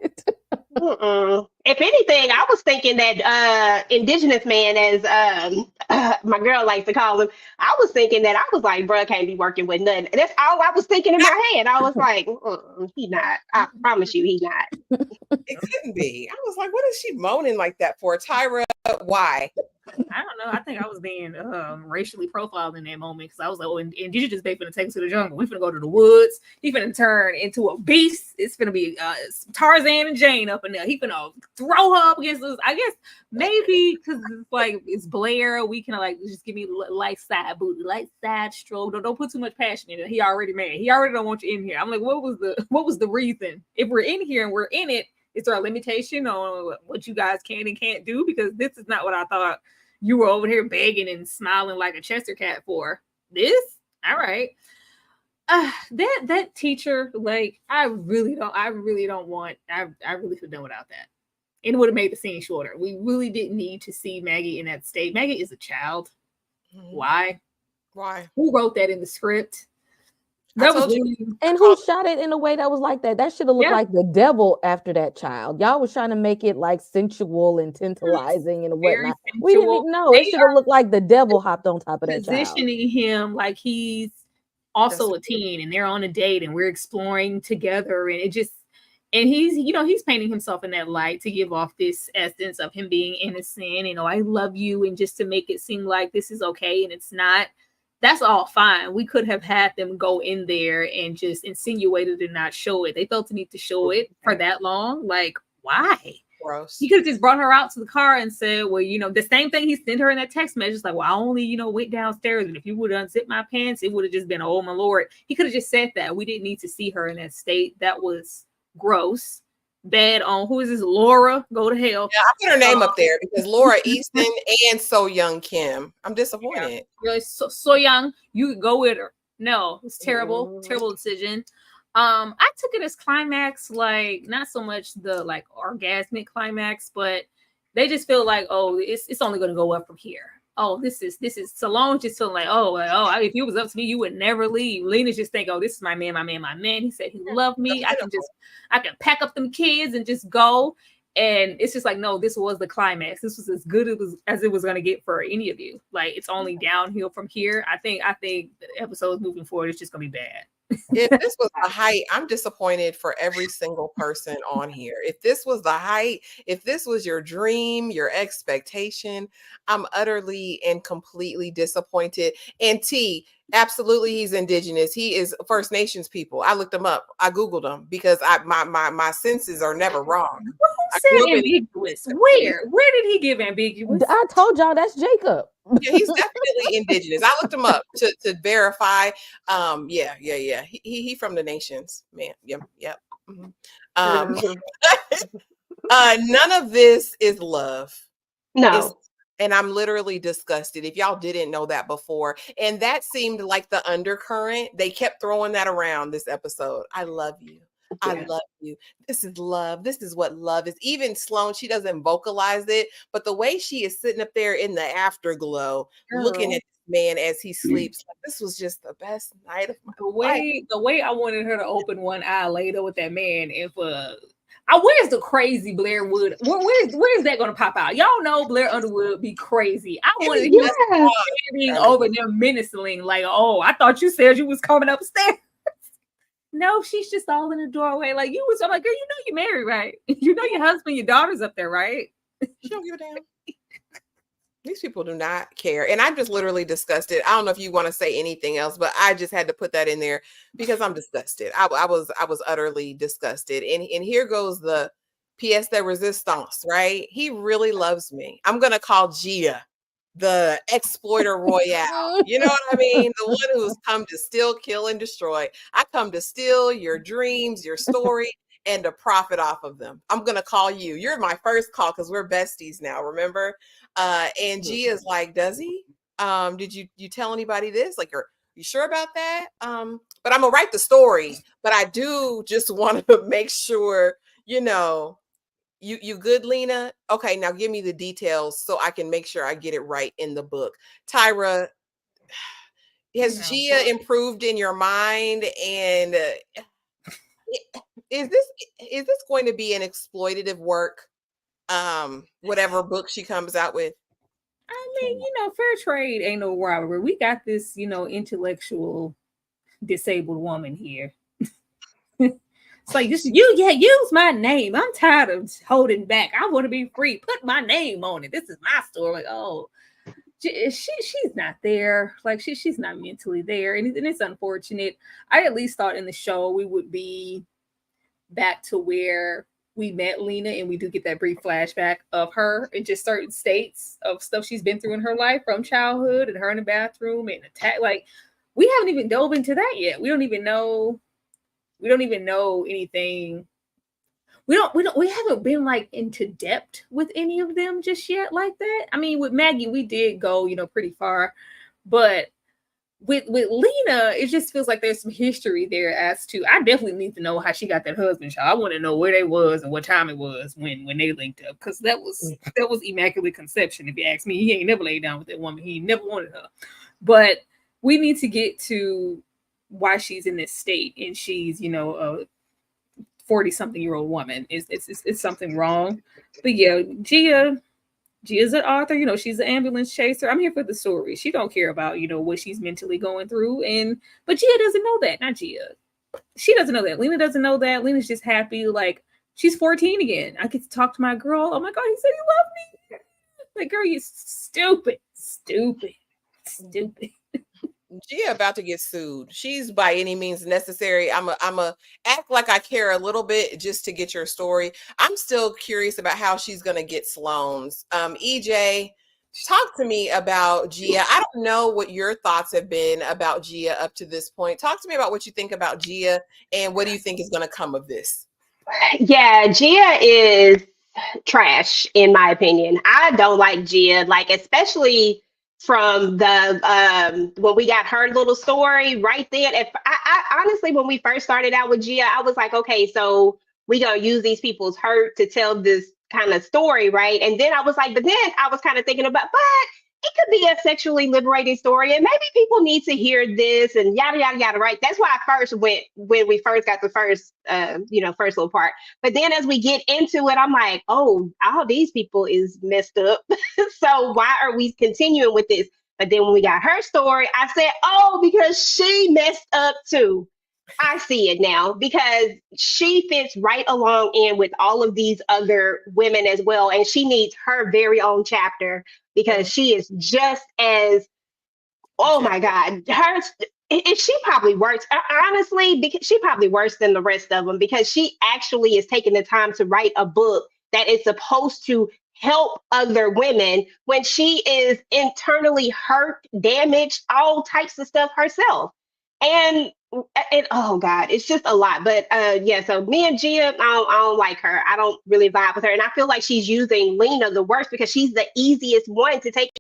Speaker 4: If anything, I was thinking that Indigenous man, as my girl likes to call him, I was thinking that I was like, bruh, can't be working with nothing. That's all I was thinking in my head. I was like, he not. I promise you, he not.
Speaker 3: It couldn't be. I was like, what is she moaning like that for? Tyra, why?
Speaker 6: I don't know. I think I was being racially profiled in that moment, because I was like, oh, Indigenous they finna take us to the jungle. We finna go to the woods. He finna turn into a beast. It's finna be Tarzan and Jane up in there. He finna throw her up against us. I guess maybe because it's like it's Blair, we can like just give me light side booty, light side stroke. Don't put too much passion in it. He already mad. He already don't want you in here. I'm like, what was the reason? If we're in here and we're in it, is there a limitation on what you guys can and can't do? Because this is not what I thought you were over here begging and smiling like a Chester cat for. This? All right. That teacher, like, I really feel done without that. And it would have made the scene shorter. We really didn't need to see Maggie in that state. Maggie is a child. Why? Who wrote that in the script?
Speaker 5: And who shot it in a way that was like that? That should have looked like the devil after that child. Y'all was trying to make it like sensual and tantalizing and whatnot. We didn't even know. It should have looked like the devil hopped on top of that child.
Speaker 6: Positioning him like he's also a teen, and they're on a date, and we're exploring together, and he's painting himself in that light to give off this essence of him being innocent. I love you, and just to make it seem like this is okay, and it's not. That's all fine. We could have had them go in there and just insinuate it and not show it. They felt the need to show it for that long. Like, why?
Speaker 3: Gross.
Speaker 6: He could have just brought her out to the car and said, well, the same thing he sent her in that text message. Like, well, I only, went downstairs, and if you would have unzipped my pants, it would have just been, oh my Lord. He could have just said that. We didn't need to see her in that state. That was gross. Bad on, who is this? Laura, go to hell.
Speaker 3: Yeah, I put her name up there because Laura Easton and So Young Kim. I'm disappointed.
Speaker 6: Yeah. Really, so Young, you could go with her. No, it's terrible. Terrible decision. I took it as climax, like not so much the like orgasmic climax, but they just feel like, oh, it's only going to go up from here. Oh, this is Salone just feeling like, if it was up to me, you would never leave. Lena's just think, oh, this is my man, my man, my man. He said he loved me. I can pack up them kids and just go. And it's just like, no, this was the climax. This was as good as it was going to get for any of you. Like, it's only downhill from here. I think the episodes moving forward is just going to be bad.
Speaker 3: If this was the height, I'm disappointed for every single person on here. If this was the height, if this was your dream, your expectation, I'm utterly and completely disappointed. And T, absolutely, he's indigenous. He is First Nations people. I looked him up. I Googled him because my senses are never wrong.
Speaker 6: Who said ambiguous? Where did he give ambiguous?
Speaker 5: I told y'all that's Jacob.
Speaker 3: Yeah, he's definitely indigenous. I looked him up to verify. Yeah. He from the nations, man. Yep. Mm-hmm. None of this is love.
Speaker 4: No.
Speaker 3: And I'm literally disgusted if y'all didn't know that before. And that seemed like the undercurrent. They kept throwing that around this episode. I love you. I love you. This is love. This is what love is. Even Sloane, she doesn't vocalize it, but the way she is sitting up there in the afterglow, looking at this man as he sleeps, like, this was just the best night of my life.
Speaker 6: The way I wanted her to open one eye later with that man, where's the crazy Blair Wood? Where is that going to pop out? Y'all know Blair Underwood be crazy. I wanted him standing over there menacing, like, oh, I thought you said you was coming upstairs. No, she's just all in the doorway. Like, I'm like, girl, you know you're married, right? You know your husband, your daughter's up there, right?
Speaker 3: She don't give a damn. These people do not care. And I'm just literally disgusted. I don't know if you want to say anything else, but I just had to put that in there because I'm disgusted. I was utterly disgusted. And here goes the pièce de résistance, right? He really loves me. I'm going to call Gia the exploiter royale. You know what I mean? The one who's come to steal, kill, and destroy. I come to steal your dreams, your story, and to profit off of them. I'm going to call you. You're my first call because we're besties now, remember? And Gia's like, does he? Did you tell anybody this? Like, are you sure about that? But I'm going to write the story. But I do just want to make sure, you good, Lena? Okay, now give me the details so I can make sure I get it right in the book. Tyra, has Gia improved in your mind? And is this going to be an exploitative work? Whatever book she comes out with.
Speaker 6: I mean, fair trade ain't no robbery. We got this, intellectual disabled woman here. It's like, just use my name. I'm tired of holding back. I want to be free. Put my name on it. This is my story. Like, oh, she's not there. Like, she's not mentally there, and it's unfortunate. I at least thought in the show we would be back to where we met Lena, and we do get that brief flashback of her and just certain states of stuff she's been through in her life from childhood and her in the bathroom and attack. Like, we haven't even dove into that yet. We don't even know anything. We haven't been like into depth with any of them just yet like that. I mean, with Maggie, we did go, pretty far, but with Lena, it just feels like there's some history there as to, I definitely need to know how she got that husband shot. I want to know where they was and what time it was when they linked up, because that was immaculate conception. If you ask me, he ain't never laid down with that woman. He never wanted her. But we need to get to why she's in this state, and she's, a 40-something-year-old woman. It's something wrong. But yeah, Gia's an author, she's an ambulance chaser. I'm here for the story. She don't care about, what she's mentally going through. But Gia doesn't know that. Not Gia. She doesn't know that. Lena doesn't know that. Lena's just happy. Like, she's 14 again. I get to talk to my girl. Oh my God, he said he loved me. Like, girl, you stupid.
Speaker 3: Gia about to get sued. She's by any means necessary. I'm a act like I care a little bit just to get your story. I'm still curious about how she's gonna get Sloane's. EJ, talk to me about Gia. I don't know what your thoughts have been about Gia up to this point. Talk to me about what you think about Gia and what do you think is gonna come of this?
Speaker 4: Yeah, Gia is trash in my opinion. I don't like Gia, like, especially from the when we got her little story right then. If I honestly, when we first started out with Gia, I was like, okay, so we gonna use these people's hurt to tell this kind of story, right? And then I was like, but then I was kind of thinking about, but it could be a sexually liberating story, and maybe people need to hear this, and yada yada yada, right? That's why I first went when we first got the first, first little part. But then as we get into it, I'm like, oh, all these people is messed up. So why are we continuing with this? But then when we got her story, I said, oh, because she messed up too. I see it now because she fits right along in with all of these other women as well. And she needs her very own chapter because she is just as, oh my God, she probably worse, honestly, because she probably worse than the rest of them because she actually is taking the time to write a book that is supposed to help other women when she is internally hurt, damaged, all types of stuff herself. And oh God, it's just a lot. But yeah, so me and Gia, I don't like her. I don't really vibe with her. And I feel like she's using Lena the worst because she's the easiest one to take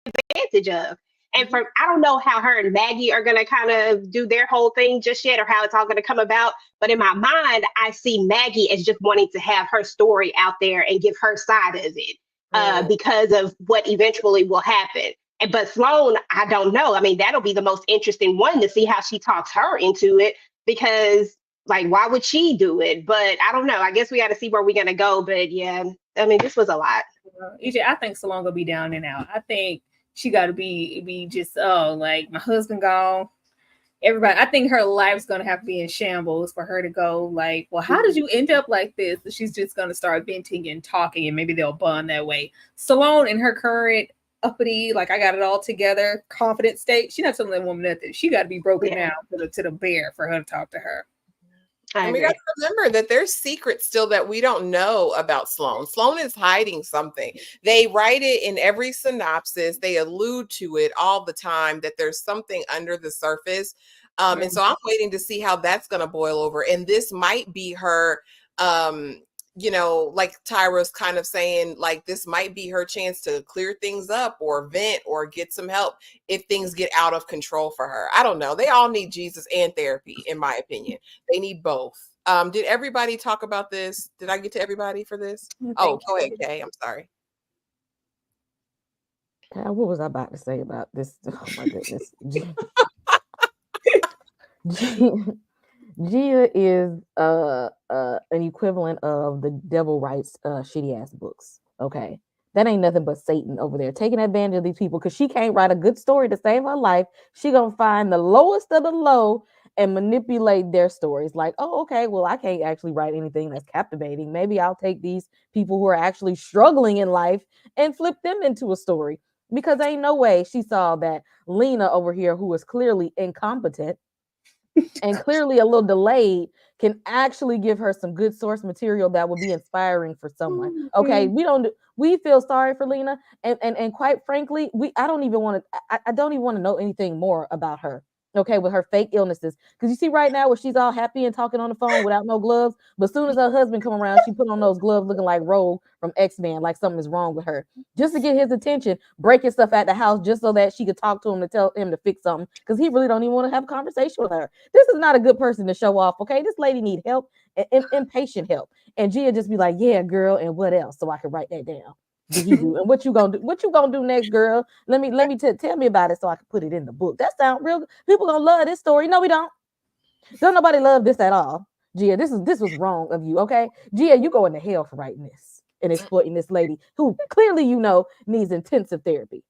Speaker 4: advantage of. And for I don't know how her and Maggie are gonna kind of do their whole thing just yet or how it's all gonna come about. But in my mind, I see Maggie as just wanting to have her story out there and give her side of it because of what eventually will happen. But Sloan, I don't know. I mean, that'll be the most interesting one to see how she talks her into it because, like, why would she do it? But I don't know. I guess we got to see where we're going to go. But yeah, I mean, this was a lot.
Speaker 6: EJ, I think Sloan gonna be down and out. I think she got to be just, oh, like my husband gone. Everybody, I think her life's gonna have to be in shambles for her to go like, well, how did you end up like this? She's just gonna start venting and talking, and maybe they'll bond that way. Sloan in her current uppity, like I got it all together, confident state. She's not telling that woman nothing. She got to be broken down to the bear for her to talk to her.
Speaker 3: And we got to remember that there's secrets still that we don't know about Sloan. Sloan is hiding something. They write it in every synopsis. They allude to it all the time that there's something under the surface. And so I'm waiting to see how that's going to boil over. And this might be her, like Tyra's kind of saying, like, this might be her chance to clear things up or vent or get some help if things get out of control for her. I don't know. They all need Jesus and therapy, in my opinion. They need both. Did everybody talk about this? Did I get to everybody for this? Oh, go ahead, Kay. I'm sorry.
Speaker 5: What was I about to say about this? Oh my goodness. Gia is an equivalent of the devil writes shitty ass books. Okay. That ain't nothing but Satan over there taking advantage of these people because she can't write a good story to save her life. She gonna find the lowest of the low and manipulate their stories. Like, oh, okay, well, I can't actually write anything that's captivating. Maybe I'll take these people who are actually struggling in life and flip them into a story. Because ain't no way she saw that Lena over here, who is clearly incompetent and clearly a little delayed, can actually give her some good source material that will be inspiring for someone. Okay, we feel sorry for Lena, and quite frankly, I don't even want to know anything more about her. Okay, with her fake illnesses, because you see right now where she's all happy and talking on the phone without no gloves, but as soon as her husband come around, she put on those gloves looking like Rogue from X-Men, like something is wrong with her, just to get his attention, breaking stuff at the house just so that she could talk to him to tell him to fix something, because he really don't even want to have a conversation with her. This is not a good person to show off. Okay, this lady need help, impatient help, and Gia just be like, yeah, girl, and what else, so I can write that down. Did he do? And what you gonna do? What you gonna do next, girl? Let me tell me about it so I can put it in the book. That sounds real. People gonna love this story. No, we don't. Don't nobody love this at all. Gia, this was wrong of you. Okay, Gia, you going to hell for writing this and exploiting this lady who clearly needs intensive therapy.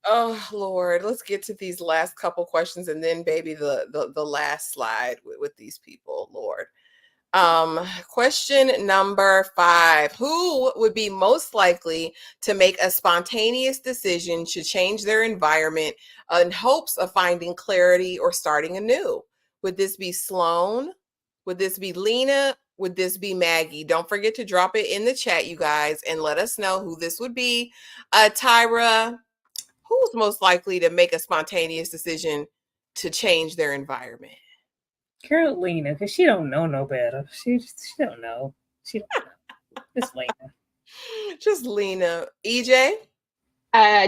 Speaker 3: Oh Lord, let's get to these last couple questions and then baby the last slide with these people. Lord. Question number 5. Who would be most likely to make a spontaneous decision to change their environment in hopes of finding clarity or starting anew? Would this be Sloan? Would this be Lena? Would this be Maggie? Don't forget to drop it in the chat, you guys, and let us know who this would be. Tyra, who's most likely to make a spontaneous decision to change their environment?
Speaker 6: Girl, Lena, because she don't know no better. She don't know. She don't know. It's Lena.
Speaker 3: Just Lena. EJ?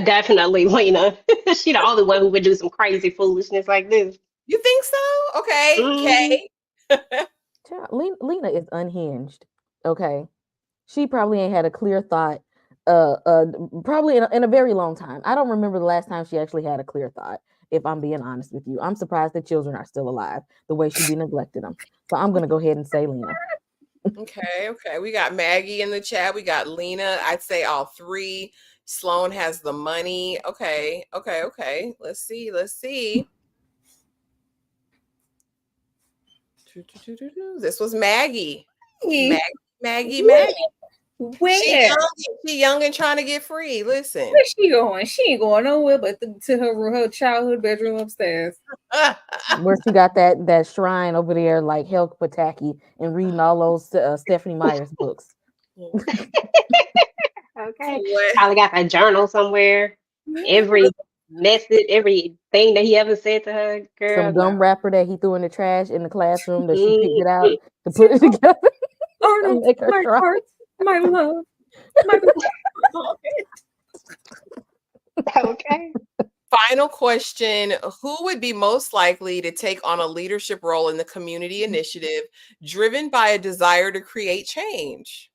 Speaker 4: Definitely Lena. She the only one who would do some crazy foolishness like this.
Speaker 3: You think so? Okay, Kay.
Speaker 5: Child, Lena is unhinged. Okay, she probably ain't had a clear thought. Probably in a very long time. I don't remember the last time she actually had a clear thought. If I'm being honest with you, I'm surprised that children are still alive the way she be neglecting them. So I'm gonna go ahead and say Lena.
Speaker 3: Okay. We got Maggie in the chat. We got Lena. I'd say all three. Sloan has the money. Okay. Let's see. This was Maggie. Maggie.
Speaker 6: Where?
Speaker 3: She young and trying to get free. Listen.
Speaker 6: Where's she going? She ain't going nowhere but to her childhood bedroom upstairs.
Speaker 5: Where she got that shrine over there, like Helk Pataki, and reading all those Stephanie Meyer's books.
Speaker 4: Okay. Probably got that journal somewhere. Every message, everything that he ever said to her, girl.
Speaker 5: Some gum wrapper that he threw in the trash in the classroom that she picked it out to put it together.
Speaker 6: Oh,
Speaker 5: Make her
Speaker 6: my
Speaker 5: cry.
Speaker 6: heart, my love.
Speaker 4: Okay.
Speaker 3: Final question. Who would be most likely to take on a leadership role in the community initiative driven by a desire to create change?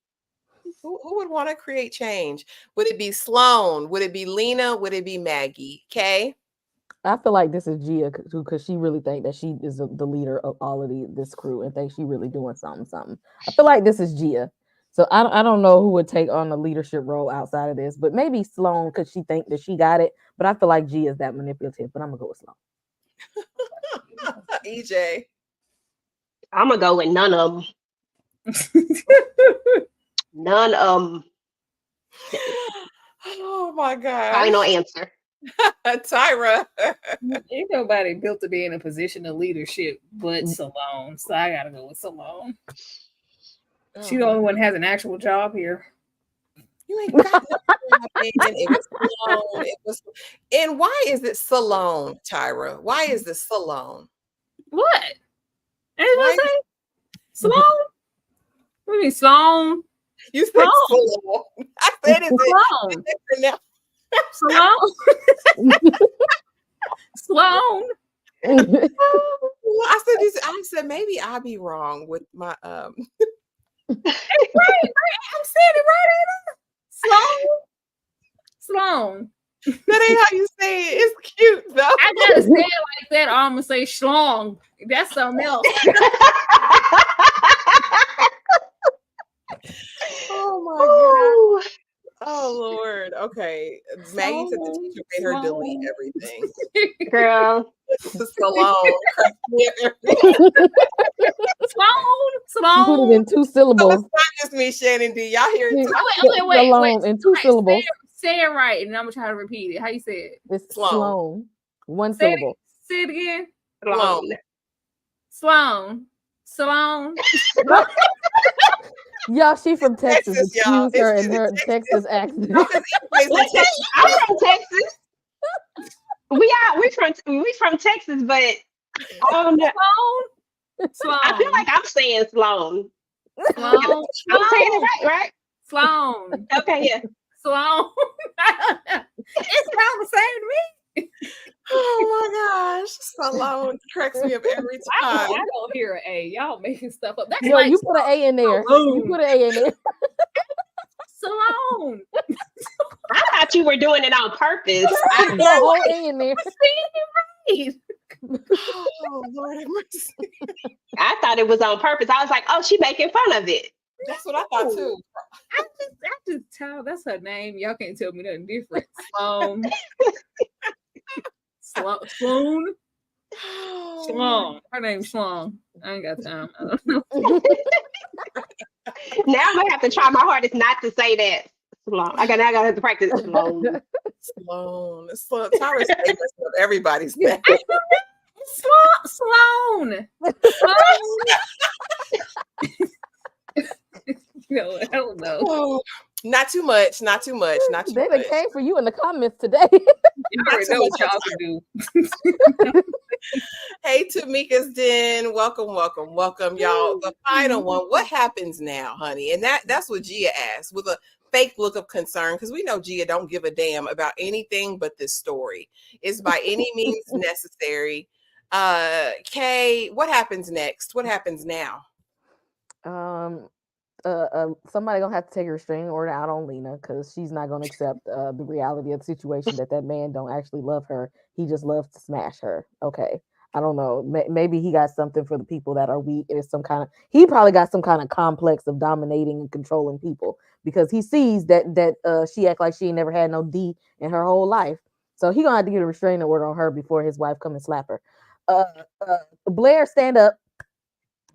Speaker 3: Who would want to create change? Would it be Sloan? Would it be Lena? Would it be Maggie? Kay?
Speaker 5: I feel like this is Gia because she really think that she is the leader of all of this crew and think she really doing something. I feel like this is Gia. So I don't know who would take on the leadership role outside of this, but maybe Sloan because she think that she got it. But I feel like Gia is that manipulative. But I'm gonna go with Sloan.
Speaker 3: EJ.
Speaker 4: I'm gonna go with none of them. None of them.
Speaker 3: Oh my God.
Speaker 4: Final answer.
Speaker 3: Tyra.
Speaker 6: Ain't nobody built to be in a position of leadership but Salone. So I gotta go with Salone. She's the only one that has an actual job here.
Speaker 3: You ain't got nothing. It was Sloan. And why is it Salone, Tyra? Why is this Salone?
Speaker 6: What? Anybody say Sloan? What do you mean Sloan?
Speaker 3: You said Salone. I said it.
Speaker 6: Sloan. Sloan.
Speaker 3: I said maybe I'll be wrong with my
Speaker 6: Right. I'm saying it right, Sloan.
Speaker 3: That ain't how you say it. It's cute though.
Speaker 6: I gotta say it like that, or I'm gonna say schlong. That's something else.
Speaker 3: Oh my God. Oh Lord. Okay. Maggie said the teacher made her delete everything.
Speaker 4: Girl.
Speaker 3: Salone.
Speaker 6: Sloan.
Speaker 5: Put it in 2 syllables.
Speaker 3: It's not just me, Shannon D. Y'all hear it?
Speaker 6: Wait.
Speaker 5: Salone in 2 syllables.
Speaker 6: Say it right, and I'm gonna try to repeat it. How you say it?
Speaker 5: It's
Speaker 3: Sloan.
Speaker 5: Sloan. 1
Speaker 6: Say
Speaker 5: syllable.
Speaker 6: Say it again.
Speaker 3: Sloan.
Speaker 6: Sloan.
Speaker 5: Y'all, she from Texas.
Speaker 3: Texas, y'all.
Speaker 5: Excuse her
Speaker 3: It's
Speaker 5: and her
Speaker 3: Texas.
Speaker 5: Texas accent.
Speaker 4: I'm from Texas. We from Texas, but
Speaker 6: Sloan.
Speaker 4: I feel like I'm saying Sloan.
Speaker 6: Sloan.
Speaker 4: I'm saying it right?
Speaker 6: Sloan.
Speaker 4: Okay, yeah.
Speaker 6: Sloan. It's not the same to me.
Speaker 3: Oh my gosh. Salone cracks me up every
Speaker 6: I
Speaker 3: time.
Speaker 6: don't hear an A. Y'all making stuff up. That's
Speaker 5: Yo,
Speaker 6: like
Speaker 5: you put an A in there. You put an A in there.
Speaker 6: Sloan.
Speaker 4: I thought you were doing it on purpose.
Speaker 5: Put a whole A in there.
Speaker 6: Right.
Speaker 3: Oh Lord have mercy.
Speaker 4: I thought it was on purpose. I was like, oh, she making fun of it.
Speaker 3: That's what I thought too.
Speaker 6: I just tell that's her name. Y'all can't tell me nothing different. Sloan. Sloan. Her name's Sloan. I ain't got time. I don't know.
Speaker 4: Now I'm gonna have to try my hardest not to say that. Sloan. I gotta have to practice Sloan.
Speaker 3: Sloan. Tyra's messing up everybody's name.
Speaker 6: Sloan. No, I don't know.
Speaker 3: Oh, not too much.
Speaker 5: They
Speaker 3: much.
Speaker 5: done came for you in the comments today.
Speaker 6: You already know what y'all can do.
Speaker 3: Hey, Tamika's Den. Welcome, y'all. The final one. What happens now, honey? And that's what Gia asked. With a fake look of concern because we know Gia don't give a damn about anything but this story. It's by any means necessary. Kay, what happens next? What happens now?
Speaker 5: Somebody gonna have to take a restraining order out on Lena because she's not gonna accept the reality of the situation that man don't actually love her. He just loves to smash her. Okay, I don't know. Maybe he got something for the people that are weak. It's he probably got some kind of complex of dominating and controlling people because he sees that she act like she ain't never had no D in her whole life. So he gonna have to get a restraining order on her before his wife come and slap her. Blair, stand up.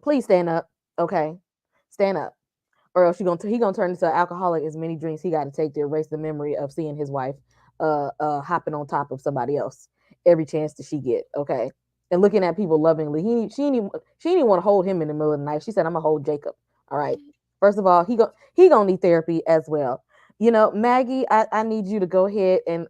Speaker 5: Please stand up. Okay, stand up. Or else he gonna turn into an alcoholic as many drinks he got to take to erase the memory of seeing his wife hopping on top of somebody else every chance that she get. Okay, and looking at people lovingly. She didn't even want to hold him in the middle of the night. She said, "I'm gonna hold Jacob." All right. First of all, he gonna need therapy as well. You know, Maggie, I need you to go ahead and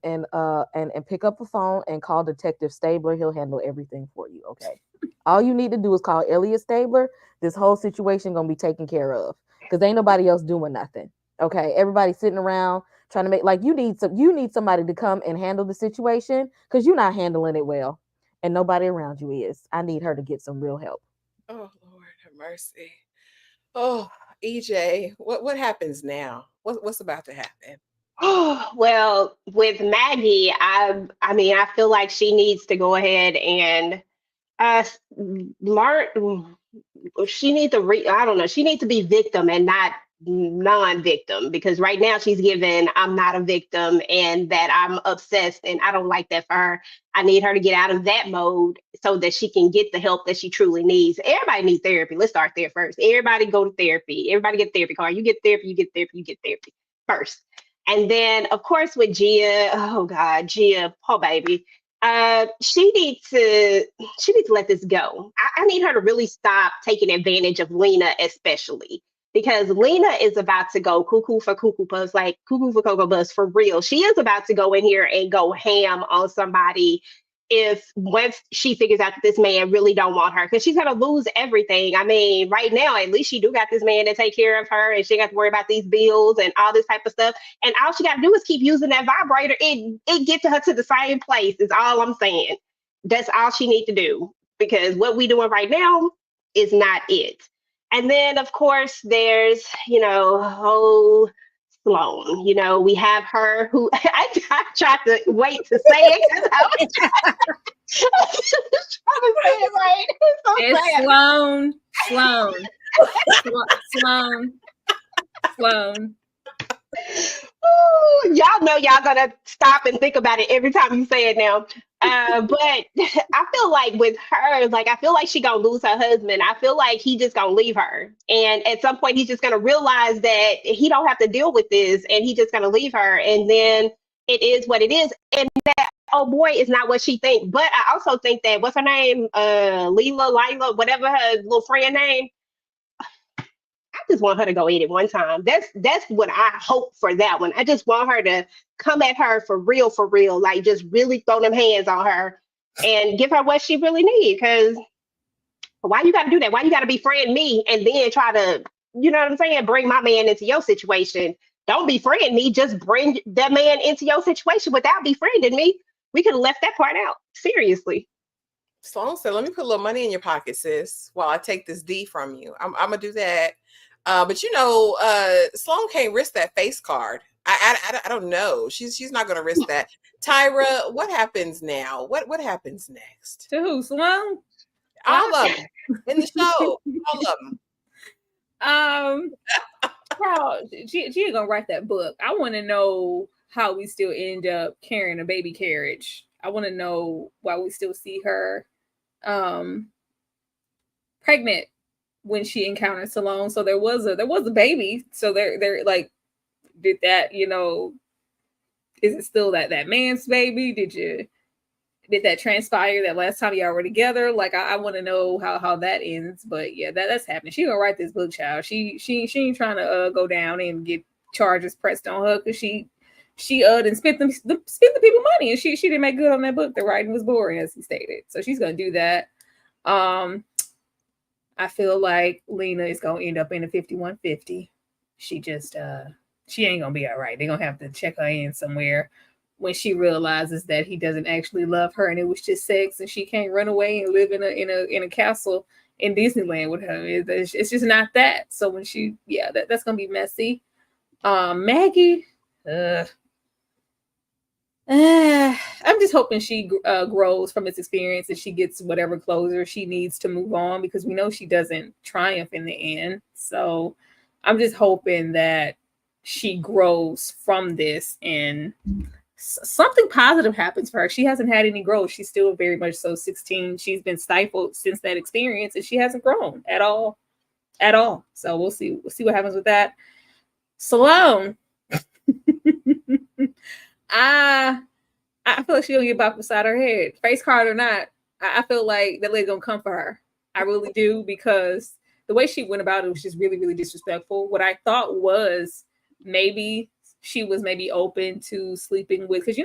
Speaker 5: pick up the phone and call Detective Stabler. He'll handle everything for you. Okay. All you need to do is call Elliot Stabler. This whole situation gonna be taken care of. Because ain't nobody else doing nothing. Okay, everybody's sitting around trying to make you need somebody to come and handle the situation because you're not handling it well, and nobody around you is. I need her to get some real help.
Speaker 3: Oh Lord, have mercy. Oh, EJ, what happens now? What's about to happen?
Speaker 4: Oh, well, with Maggie, I mean, I feel like she needs to go ahead and learn. She needs to I don't know. She needs to be victim and not non-victim because right now she's given I'm not a victim and that I'm obsessed and I don't like that for her. I need her to get out of that mode so that she can get the help that she truly needs. Everybody needs therapy. Let's start there first. Everybody go to therapy. Everybody get therapy card. You get therapy, you get therapy, you get therapy first. And then of course with Gia, oh God, Gia, poor baby. She needs to let this go. I need her to really stop taking advantage of Lena, especially because Lena is about to go cuckoo for Cocoa Puffs, like cuckoo for Cocoa Puffs for real. She is about to go in here and go ham on somebody if once she figures out that this man really don't want her because she's gonna lose everything. I mean, right now at least she do got this man to take care of her and she got to worry about these bills and all this type of stuff. And all she got to do is keep using that vibrator. It gets her to the same place is all I'm saying. That's all she need to do because what we doing right now is not it. And then of course there's Sloan. We have her who I tried to wait to say it because I was trying to say it right.
Speaker 6: It's Sloan.
Speaker 4: Ooh, y'all know y'all gonna stop and think about it every time you say it now. But I feel like with her, I feel like she gonna lose her husband. I feel like he just gonna leave her, and at some point he's just gonna realize that he don't have to deal with this, and he just gonna leave her, and then it is what it is. And that boy is not what she thinks. But I also think that what's her name, Lila, whatever her little friend name. I just want her to go eat it one time. That's what I hope for that one. I just want her to come at her for real, like just really throw them hands on her and give her what she really needs. Because why you got to do that? Why you got to befriend me and then try to, you know what I'm saying, bring my man into your situation? Don't befriend me. Just bring that man into your situation without befriending me. We could have left that part out. Seriously.
Speaker 3: Sloan said, let me put a little money in your pocket, sis, while I take this D from you. I'm going to do that. But Sloan can't risk that face card. I don't know. She's not going to risk that. Tyra, what happens now? What happens next?
Speaker 6: To who? Sloan?
Speaker 3: All of them in the show. All of them.
Speaker 6: How she ain't gonna write that book. I want to know how we still end up carrying a baby carriage. I want to know why we still see her pregnant when she encountered Sloan. So there was a baby. So they're like, did that, is it still that man's baby? Did that transpire that last time y'all were together? I want to know how that ends. But yeah, that's happening. She gonna write this book, child. She ain't trying to go down and get charges pressed on her because she done spent the people money and she didn't make good on that book. The writing was boring, as he stated. So she's gonna do that. I feel like Lena is gonna end up in a 5150. She just she ain't gonna be all right. They're gonna have to check her in somewhere when she realizes that he doesn't actually love her and it was just sex, and she can't run away and live in a castle in Disneyland with her. It's just not that. So when that's gonna be messy. Maggie, I'm just hoping she grows from this experience and she gets whatever closure she needs to move on, because we know she doesn't triumph in the end. So I'm just hoping that she grows from this and something positive happens for her. She hasn't had any growth. She's still very much so 16. She's been stifled since that experience, and she hasn't grown at all. So we'll see what happens with that. Sloan. I feel like she'll get bopped beside her head, face card or not. I feel like that lady gonna come for her. I really do, because the way she went about it was just really, really disrespectful. What I thought was maybe she was open to sleeping with, because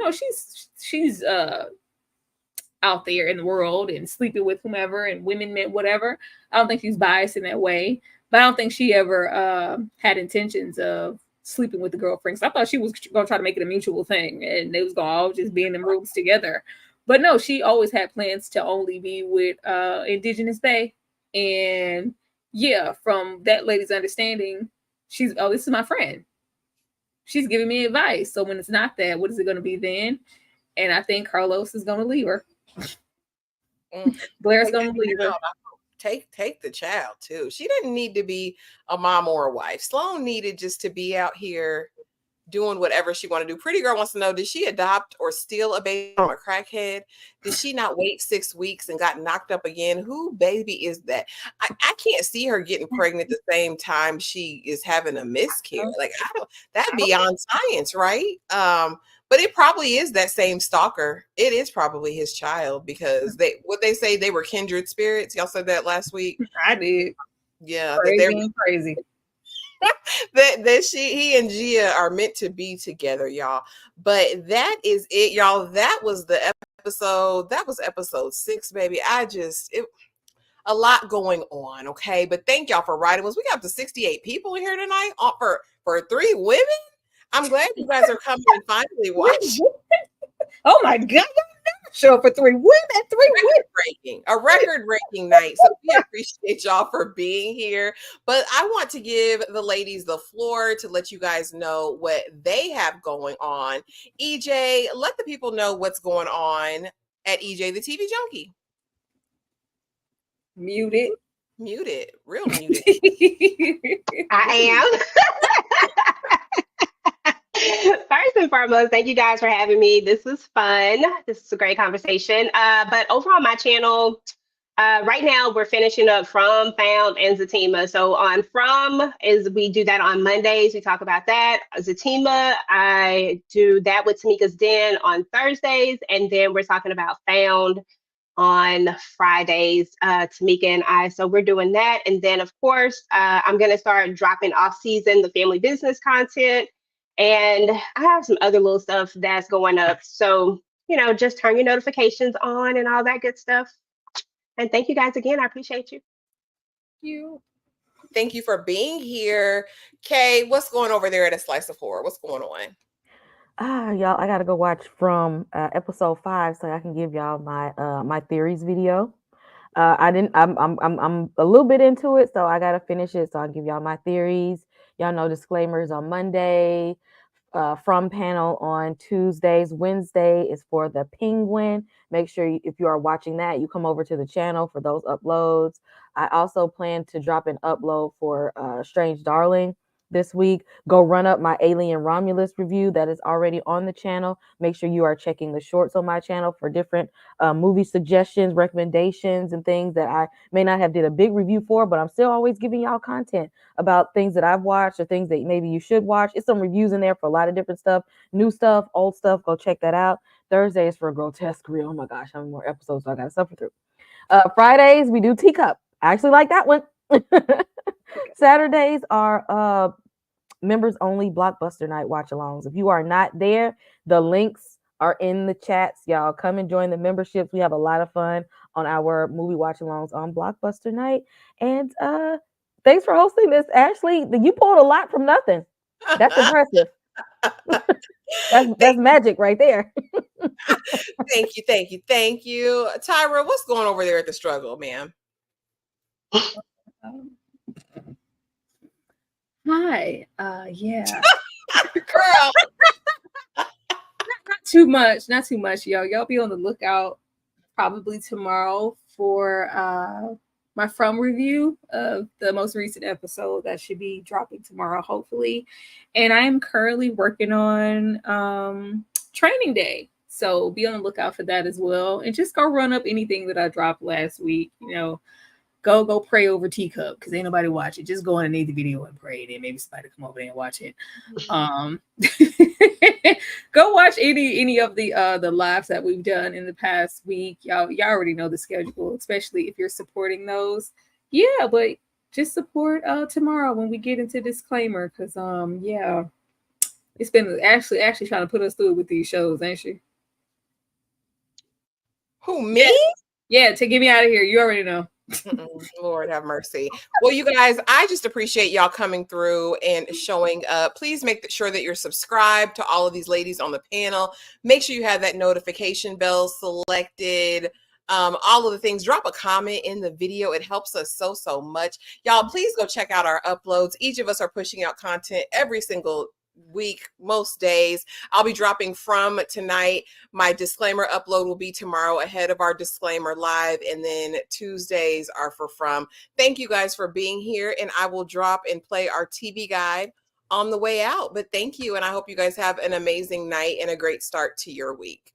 Speaker 6: she's out there in the world and sleeping with whomever and women, men, whatever. I don't think she's biased in that way, but I don't think she ever had intentions of sleeping with the girlfriend. So I thought she was going to try to make it a mutual thing and they was going to all just be in the rooms together. But no, she always had plans to only be with Indigenous Bae. And yeah, from that lady's understanding, this is my friend. She's giving me advice. So when it's not that, what is it going to be then? And I think Carlos is going to leave her. Blair's going to leave her.
Speaker 3: Take the child too. She didn't need to be a mom or a wife. Sloan needed just to be out here doing whatever she wanted to do. Pretty Girl wants to know, did she adopt or steal a baby from a crackhead? Did she not wait 6 weeks and got knocked up again? Who baby is that? I can't see her getting pregnant the same time she is having a miscarriage. Like, that's beyond science, right? But it probably is that same stalker. It is probably his child, because they say they were kindred spirits. Y'all said that last week.
Speaker 6: I did.
Speaker 3: Yeah,
Speaker 6: crazy.
Speaker 3: that he and Gia are meant to be together, y'all. But that is it, y'all. That was the episode. That was episode 6, baby. A lot going on, okay? But thank y'all for writing us. We got up to 68 people here tonight for 3 women. I'm glad you guys are coming and finally watching.
Speaker 6: Oh my God. Show for 3 women.
Speaker 3: A record-breaking night. So we appreciate y'all for being here. But I want to give the ladies the floor to let you guys know what they have going on. EJ, let the people know what's going on at EJ the TV Junkie.
Speaker 6: Muted.
Speaker 3: Real muted.
Speaker 4: I am. First and foremost, thank you guys for having me. This was fun. This is a great conversation. But over on my channel, right now we're finishing up From, Found, and Zatima. So on From we do that on Mondays. We talk about that. Zatima, I do that with Tamika's Den on Thursdays. And then we're talking about Found on Fridays, Tamika and I. So we're doing that. And then, of course, I'm going to start dropping off-season, the family business content. And I have some other little stuff that's going up. So, just turn your notifications on and all that good stuff. And thank you guys again. I appreciate you.
Speaker 3: Thank you for being here. Kay, what's going over there at A Slice of Horror? What's going on?
Speaker 5: Y'all, I gotta go watch From episode 5 so I can give y'all my my theories video. I'm a little bit into it, so I gotta finish it. So I'll give y'all my theories. Y'all know disclaimers on Monday, From panel on Tuesdays. Wednesday is for the Penguin. Make sure if you are watching that, you come over to the channel for those uploads. I also plan to drop an upload for Strange Darling this week. Go run up my Alien Romulus review that is already on the channel. Make sure you are checking the shorts on my channel for different movie suggestions, recommendations, and things that I may not have did a big review for, but I'm still always giving y'all content about things that I've watched or things that maybe you should watch. It's some reviews in there for a lot of different stuff, new stuff, old stuff. Go check that out. Thursday is for Grotesque Real. Oh my gosh, how many more episodes do I got to suffer through? Fridays, we do Teacup. I actually like that one. Saturdays are members only Blockbuster night watch-alongs. If you are not there, the links are in the chats. Y'all come and join the memberships. We have a lot of fun on our movie watch-alongs on Blockbuster night. And thanks for hosting this, Ashley. You pulled a lot from nothing. That's impressive. That's magic right there.
Speaker 3: Thank you, thank you, thank you. Tyra, what's going over there at the struggle, ma'am?
Speaker 6: Hi. Yeah.
Speaker 3: Girl.
Speaker 6: Not too much, y'all. Y'all be on the lookout probably tomorrow for my From review of the most recent episode that should be dropping tomorrow, hopefully. And I am currently working on Training Day. So be on the lookout for that as well. And just go run up anything that I dropped last week. You know, go pray over Teacup because ain't nobody watch it. Just go underneath the video and pray. Then maybe somebody come over there and watch it. Go watch any of the lives that we've done in the past week. Y'all already know the schedule, especially if you're supporting those. Yeah, but just support tomorrow when we get into disclaimer because yeah, it's been actually trying to put us through with these shows, ain't she?
Speaker 3: Who, me?
Speaker 6: Yeah, to get me out of here. You already know.
Speaker 3: Lord have mercy. Well, you guys, I just appreciate y'all coming through and showing up. Please make sure that you're subscribed to all of these ladies on the panel. Make sure you have that notification bell selected. All of the things. Drop a comment in the video. It helps us so much. Y'all, please go check out our uploads. Each of us are pushing out content every single week, most days. I'll be dropping From tonight. My disclaimer upload will be tomorrow ahead of our disclaimer live, and then Tuesdays are for From. Thank you guys for being here, and I will drop and play our TV guide on the way out. But thank you, and I hope you guys have an amazing night and a great start to your week.